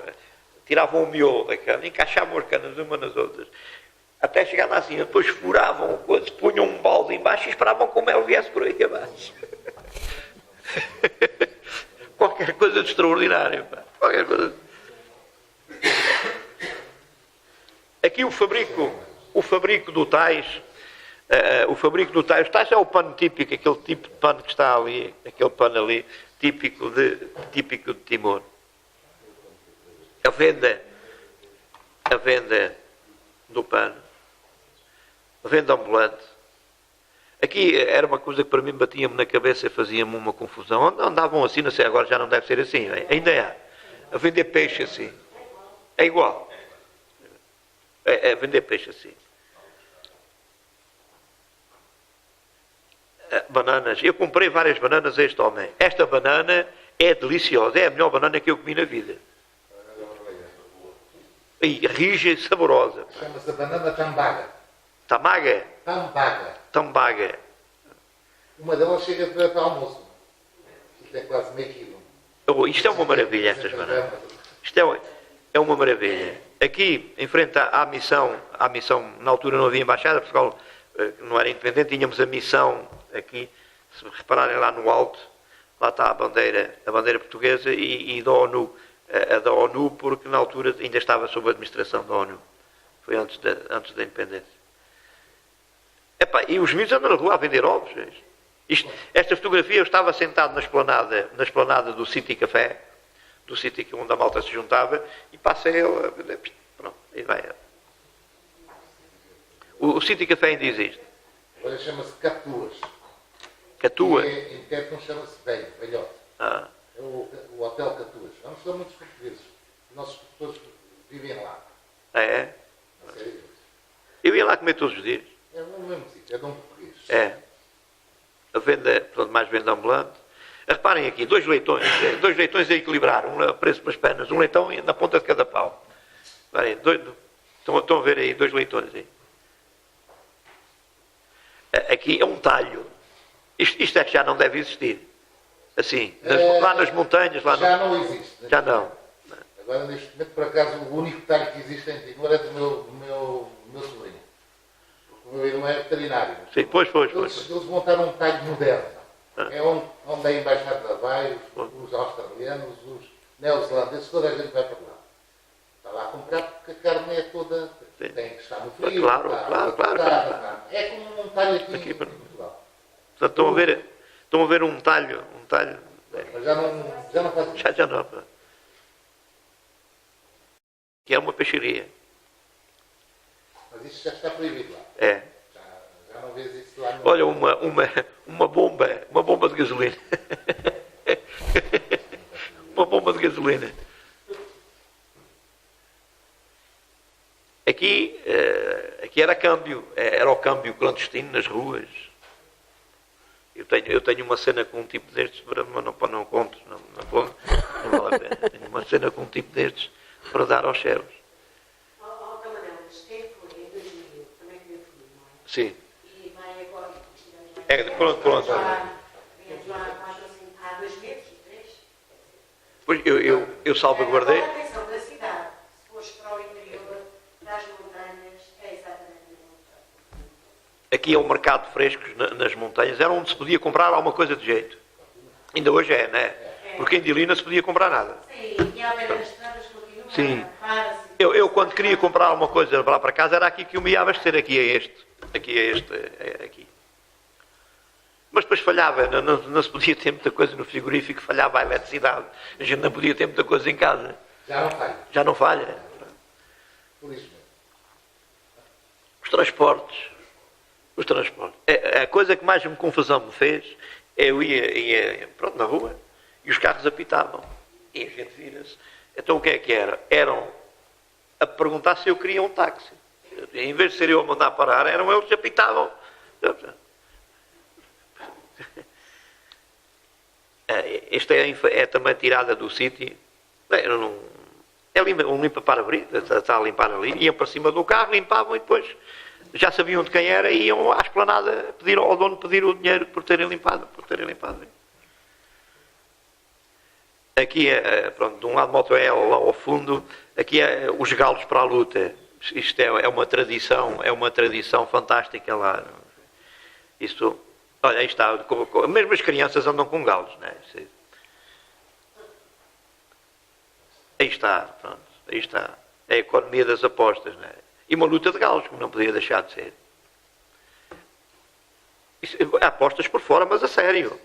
tiravam o miolo da cana, encaixavam as canas umas nas outras, até chegar lá assim, depois furavam, punham um balde embaixo e esperavam que o mel viesse por aí abaixo. Qualquer coisa de extraordinário. Qualquer coisa. Aqui o fabrico do tais. O tais é o pano típico, aquele tipo de pano que está ali, aquele pano ali, típico de Timor. A venda do pano, a venda ambulante. Aqui era uma coisa que para mim batia-me na cabeça e fazia-me uma confusão. Andavam assim, não sei, agora já não deve ser assim, ainda é. A vender peixe assim. É igual. É vender peixe assim. Bananas. Eu comprei várias bananas a este homem. Esta banana é deliciosa. É a melhor banana que eu comi na vida. E rija e saborosa. Chama-se a banana tambaga. Tamaga? Tambaga. Uma delas chega para almoço. Isto é quase meio quilo. Isto é uma maravilha, estas bananas. Isto é uma maravilha. Aqui, em frente à missão, na altura não havia embaixada, Portugal não era independente, tínhamos a missão aqui, se repararem lá no alto, lá está a bandeira portuguesa e da ONU, a da ONU, porque na altura ainda estava sob a administração da ONU. Foi antes da independência. E os miúdos andam na rua a vender ovos. Esta fotografia, eu estava sentado na esplanada do City Café, do sítio onde a malta se juntava, e passa ele a vender. Pronto, aí vai ele. O City Café ainda existe. Agora chama-se Catuas. Catuas? Em Quéton chama-se velhote. É o Hotel Catuas. Vamos ter muitos portugueses. Os nossos professores vivem lá. É. A sério. Eu ia lá comer todos os dias. É no mesmo sítio, é Dom Português. É. A venda, portanto, mais venda ambulante. Reparem aqui, dois leitões a equilibrar, um a preço para as pernas, um leitão na ponta de cada pau. Reparem, estão a ver aí, 2 leitões aí. Aqui é um talho. Isto é que já não deve existir. Assim, lá nas montanhas, lá já não existe. Já não. Agora, neste momento, por acaso, o único talho que existe em Timor é do meu sobrinho. Porque o meu irmão é veterinário. Sim, pois. Eles montaram um talho moderno. É onde a embaixada vai, os australianos, os neozelandeses, toda a gente vai para lá. Está lá a comprar porque a carne é toda... Sim. Tem que estar no frio. Claro. É como um talho aqui em Portugal. Portanto, estão a ver um talho. Mas já não faz isso. Já não. Que é uma peixaria. Mas isso já está proibido lá. É. Já não vês isso lá no... Olha, uma bomba de gasolina. Uma bomba de gasolina. Aqui era câmbio, era o câmbio clandestino nas ruas. Eu tenho uma cena com um tipo destes, mas não conto, não vale a pena. Tenho uma cena com um tipo destes para dar aos céus. Sim. E vai agora. Pronto. Há 2 meses, 3. Pois eu salvaguardei. Agora, atenção, da cidade, se fores para o interior, das montanhas, é exatamente o mesmo. Aqui é um mercado de frescos nas montanhas. Era onde se podia comprar alguma coisa de jeito. Ainda hoje é, não é? Porque em Dilina se podia comprar nada. Sim, e à beira das estradas continua Sim. a Eu quando queria comprar alguma coisa lá para casa, era aqui que eu me ia abastecer. Aqui é este. Mas depois falhava, não se podia ter muita coisa no frigorífico, falhava a eletricidade. A gente não podia ter muita coisa em casa. Já não falha. Já não falha. Por isso mesmo. Os transportes. A coisa que mais confusão me fez, eu ia na rua e os carros apitavam. E a gente vira-se. Então o que é que era? Eram a perguntar se eu queria um táxi. Em vez de ser eu a mandar parar, eram eles que apitavam. Esta é também tirada do sítio. É um limpa-para-brisa, está a limpar ali. Iam para cima do carro, limpavam e depois já sabiam de quem era e iam à esplanada pedir ao dono pedir o dinheiro por terem limpado. Aqui pronto, de um lado Motoel, lá ao fundo, aqui é os galos para a luta. Isto é uma tradição fantástica lá. Isto, olha, aí está, mesmo as crianças andam com galos, não é? Aí está. É a economia das apostas, não é? E uma luta de galos, como não podia deixar de ser. Apostas por fora, mas a sério.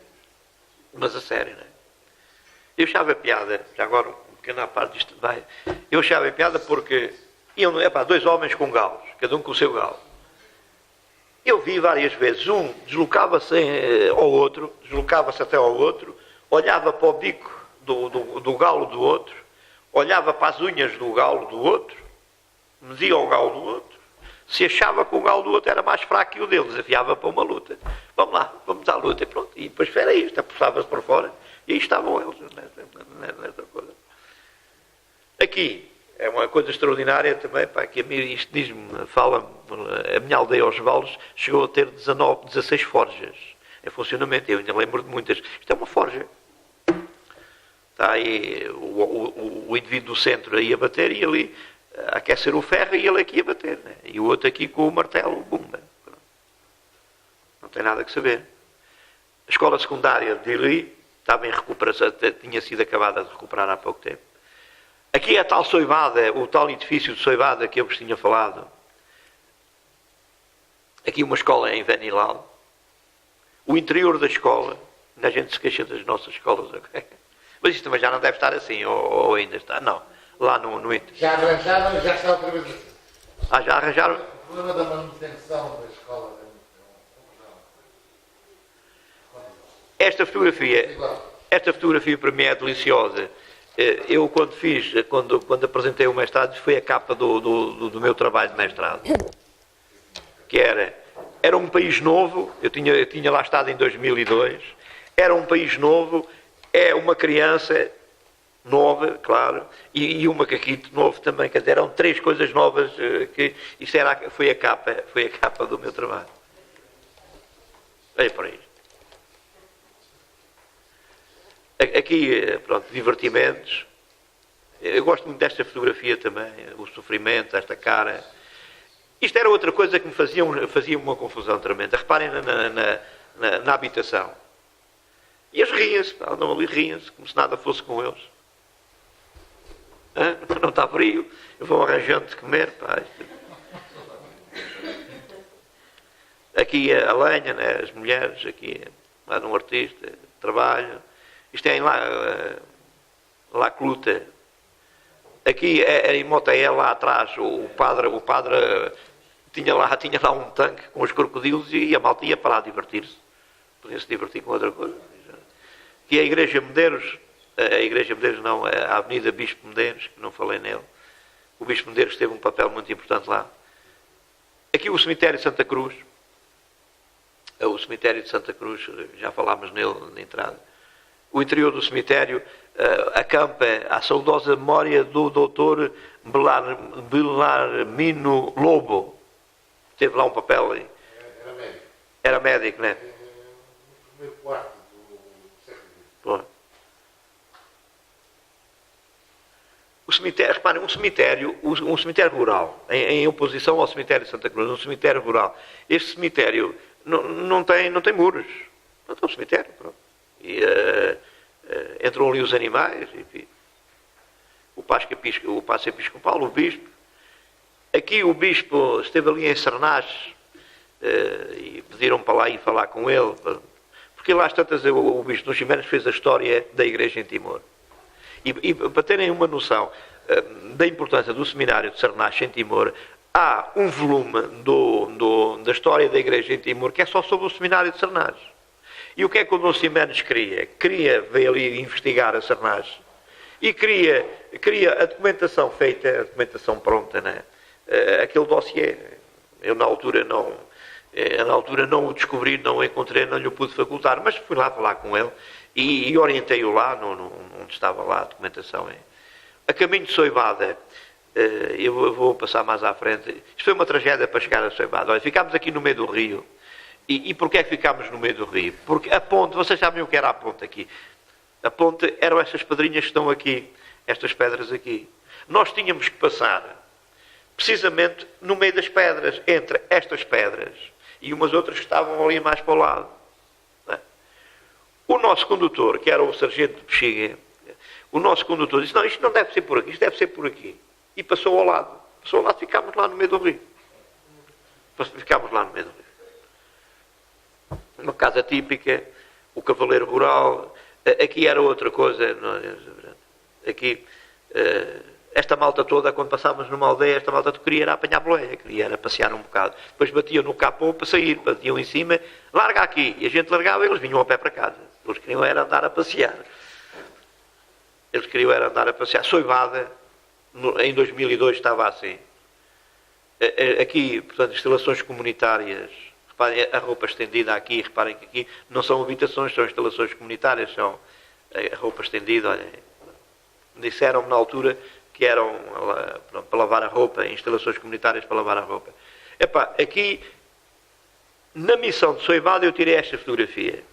Não é? Eu achava piada, já agora um pequeno à parte disto vai. Eu achava piada porque iam, 2 homens com galos, cada um com o seu galo. Eu vi várias vezes, um deslocava-se até ao outro, olhava para o bico do galo do outro, olhava para as unhas do galo do outro, media o galo do outro, se achava que o galo do outro era mais fraco que o dele, desafiava para uma luta. Vamos lá, vamos à luta e pronto. E depois era isto, apostava-se por fora e aí estavam eles nessa coisa. Aqui é uma coisa extraordinária também, pá, que a mim isto fala-me, a minha aldeia aos Valos chegou a ter 16 forjas em funcionamento. Eu ainda lembro de muitas. Isto é uma forja. Está aí o indivíduo do centro aí a bater e ali a aquecer o ferro e ele aqui a bater. Né? E o outro aqui com o martelo, bumba. Não tem nada que saber. A escola secundária de ali estava em recuperação, tinha sido acabada de recuperar há pouco tempo. Aqui é a tal soivada, o tal edifício de soivada que eu vos tinha falado. Aqui uma escola em Venilal. O interior da escola, a gente se queixa das nossas escolas. Mas isto também já não deve estar assim, ou ainda está. Não, lá no interior. Já arranjaram e já está outra vez assim. Já arranjaram? O problema da manutenção da escola é Esta fotografia para mim é deliciosa. Eu quando apresentei o mestrado, foi a capa do meu trabalho de mestrado, que era um país novo. Eu tinha lá estado em 2002, era um país novo, é uma criança nova, claro, e um macaquito novo também, quer dizer, eram 3 coisas novas, que isso foi a capa do meu trabalho. Olha por aí. Aqui, pronto, divertimentos. Eu gosto muito desta fotografia também, o sofrimento, esta cara. Isto era outra coisa que me fazia uma confusão tremenda. Reparem na habitação. E eles riam-se, andam ali, riam-se, como se nada fosse com eles. Não está frio, eu vou arranjando de comer. Pá. Aqui a lenha, né? As mulheres, aqui lá num artista, trabalho. Isto é em La Cluta. Aqui em Motael, lá atrás, o padre tinha lá um tanque com os crocodilos e a malta ia para lá divertir-se. Podia-se divertir com outra coisa. Aqui a Igreja Medeiros, não, a Avenida Bispo Medeiros, que não falei nele. O Bispo Medeiros teve um papel muito importante lá. Aqui o cemitério de Santa Cruz. O cemitério de Santa Cruz, já falámos nele na entrada. O interior do cemitério acampa a saudosa memória do doutor Belarmino Lobo. Teve lá um papel. Era médico. Era médico, não é? No primeiro quarto do século XX. O cemitério, reparem, um cemitério rural, em oposição ao cemitério de Santa Cruz, um cemitério rural. Este cemitério não tem muros. Não tem um cemitério, pronto. E entram ali os animais, enfim. O paço episcopal, o bispo. Aqui o bispo esteve ali em Sernás e pediram para lá ir falar com ele, porque lá às tantas o bispo dos Ximenes fez a história da igreja em Timor. E para terem uma noção da importância do seminário de Sernás em Timor, há um volume da história da igreja em Timor que é só sobre o seminário de Sernás. E o que é que o Dom Ximenes queria? Veio ali investigar a Sernás e queria a documentação feita, a documentação pronta, né? Aquele dossiê. Eu na altura não o descobri, não o encontrei, não lhe pude facultar, mas fui lá falar com ele e orientei-o lá, onde estava lá a documentação. A caminho de Soivada, eu vou passar mais à frente. Isto foi uma tragédia para chegar a Soivada. Olha, ficámos aqui no meio do rio. E porquê é que ficámos no meio do rio? Porque a ponte, vocês sabem o que era a ponte aqui? A ponte eram estas pedrinhas que estão aqui, estas pedras aqui. Nós tínhamos que passar, precisamente, no meio das pedras, entre estas pedras e umas outras que estavam ali mais para o lado. O nosso condutor, que era o sargento de Bexiga, o nosso condutor disse, não, isto não deve ser por aqui, isto deve ser por aqui. E passou ao lado. Passou ao lado e ficámos lá no meio do rio. Ficámos lá no meio do rio. Uma casa típica, o cavaleiro rural. Aqui era outra coisa. Aqui, esta malta toda, quando passávamos numa aldeia, esta malta queria ir apanhar boleia, queria ir passear um bocado. Depois batiam no capô para sair, batiam em cima, larga aqui. E a gente largava e eles vinham a pé para casa. Eles queriam era andar a passear. Soivada, em 2002 estava assim. Aqui, portanto, instalações comunitárias. Reparem a roupa estendida aqui, reparem que aqui não são habitações, são instalações comunitárias, são a roupa estendida. Olhem, disseram-me na altura que eram para lavar a roupa, instalações comunitárias para lavar a roupa. Aqui, na missão de Soivada, eu tirei esta fotografia.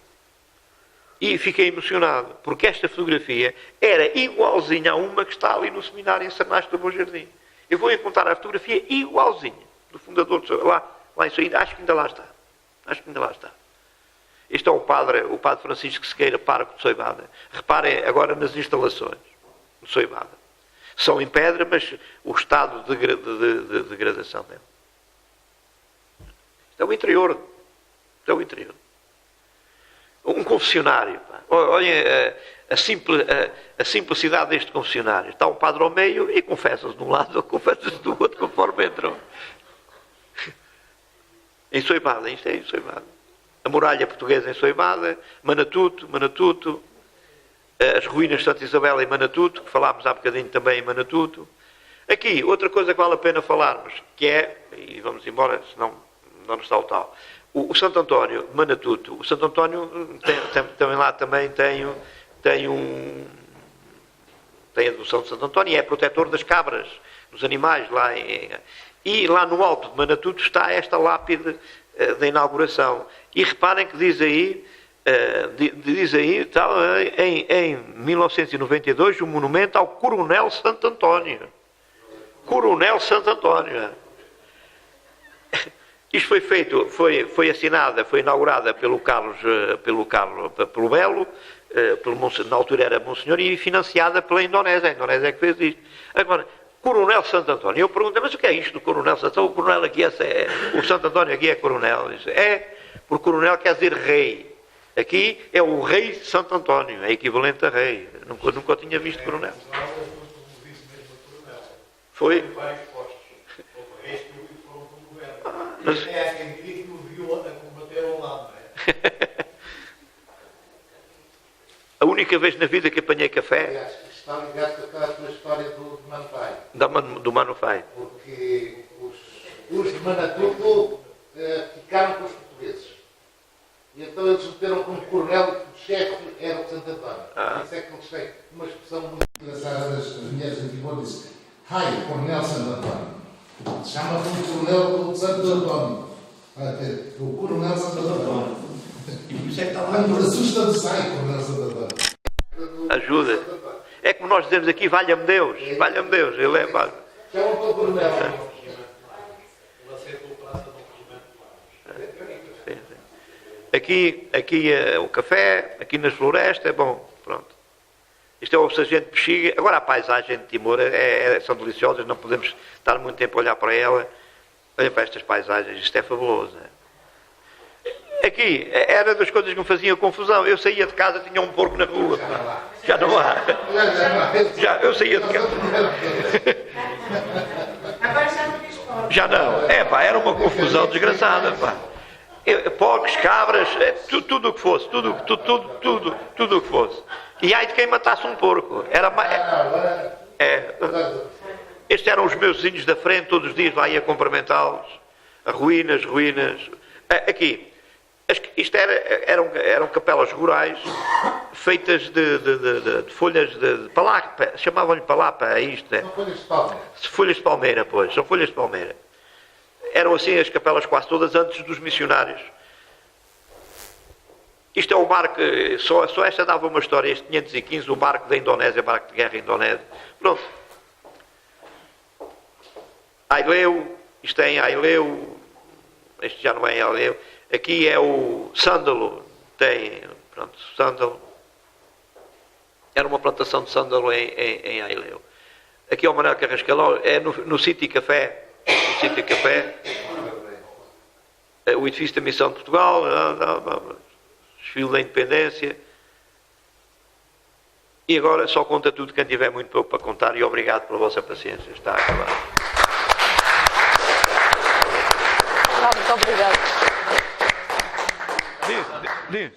E fiquei emocionado, porque esta fotografia era igualzinha a uma que está ali no seminário em Sernás do Bom Jardim. Eu vou encontrar a fotografia igualzinha do fundador de Soivada. Lá em Soivada, acho que ainda lá está. Este é o padre Francisco Sequeira, pároco de Soivada. Reparem agora nas instalações de Soivada. São em pedra, mas o estado de degradação dela. Isto é o interior. Um confessionário. Olhem a simplicidade deste confessionário. Está um padre ao meio e confessa-se de um lado ou confessa-se do outro, conforme entram. Em Soivada, isto é em Soivada. A muralha portuguesa em Soivada, Manatuto. as ruínas de Santa Isabel em Manatuto, que falámos há bocadinho também em Manatuto. Aqui, outra coisa que vale a pena falarmos, que é, e vamos embora, senão não nos está o tal, o Santo António de Manatuto. O Santo António também lá tem a devoção de Santo António e é protetor das cabras, dos animais lá. E lá no alto de Manatuto está esta lápide da inauguração. E reparem que diz aí, em 1992, o monumento ao Coronel Santo António. Coronel Santo António. Isto foi feito, foi assinada, foi inaugurada pelo Belo, na altura era Monsenhor, e financiada pela Indonésia. A Indonésia é que fez isto. Agora, Coronel Santo António. Eu perguntei, mas o que é isto do Coronel Santo António? O Coronel aqui o Santo António aqui é Coronel. Porque Coronel quer dizer rei. Aqui é o rei de Santo António, é equivalente a rei. Nunca tinha visto Coronel. Foi? Mas é quem diria que o viu a combater ao lado, não é? A única vez na vida que apanhei café. Aliás, está ligado com aquela tua história do Manufai. Do Manufai. Porque os de Manatuto ficaram com os portugueses. E então eles meteram como coronel e o chefe era o Santo António. Isso é que eles têm uma expressão muito engraçada das mulheres em Timor, disse: "Ai, Coronel Santo António. Chama-se o Coronel Santo António." O Coronel Santo António. E por isso é que está lá. Quando assusta de sai, Coronel Santo António. Ajuda. É como nós dizemos aqui, valha-me Deus. Valha-me Deus. Ele é válido. Chama para o Coronel. Aqui é o café, aqui nas florestas, é bom, pronto. Isto é o Sargento Bexiga. Agora a paisagem de Timor são deliciosas, não podemos estar muito tempo a olhar para ela. Olha para estas paisagens, isto é fabuloso. Aqui, era das coisas que me faziam confusão. Eu saía de casa, tinha um porco na rua. Já não há. Eu saía de casa. Agora já não diz fora. Já não. Era uma confusão desgraçada, pá. Porcos, cabras, tudo o que fosse, tudo o que fosse. E ai de quem matasse um porco. Estes eram os meus vizinhos da frente, todos os dias lá ia cumprimentá-los. Ruínas. Aqui, isto eram capelas rurais feitas de folhas de palapa, chamavam-lhe palapa a isto. São folhas de palmeira. Folhas de palmeira, pois, são folhas de palmeira. Eram assim as capelas quase todas antes dos missionários. Isto é o barco, só esta dava uma história, este 515, o barco da Indonésia, barco de guerra indonésia. Pronto. Aileu, isto é em Aileu, este já não é em Aileu. Aqui é o sândalo, sândalo. Era uma plantação de sândalo em Aileu. Aqui é o Manuel Carrascal, é no Sítio Café. O Sítio Café, o edifício da Missão de Portugal, desfile da Independência. E agora só conta tudo quem tiver muito pouco para contar, e obrigado pela vossa paciência. Está a acabar. Muito obrigado. Diz.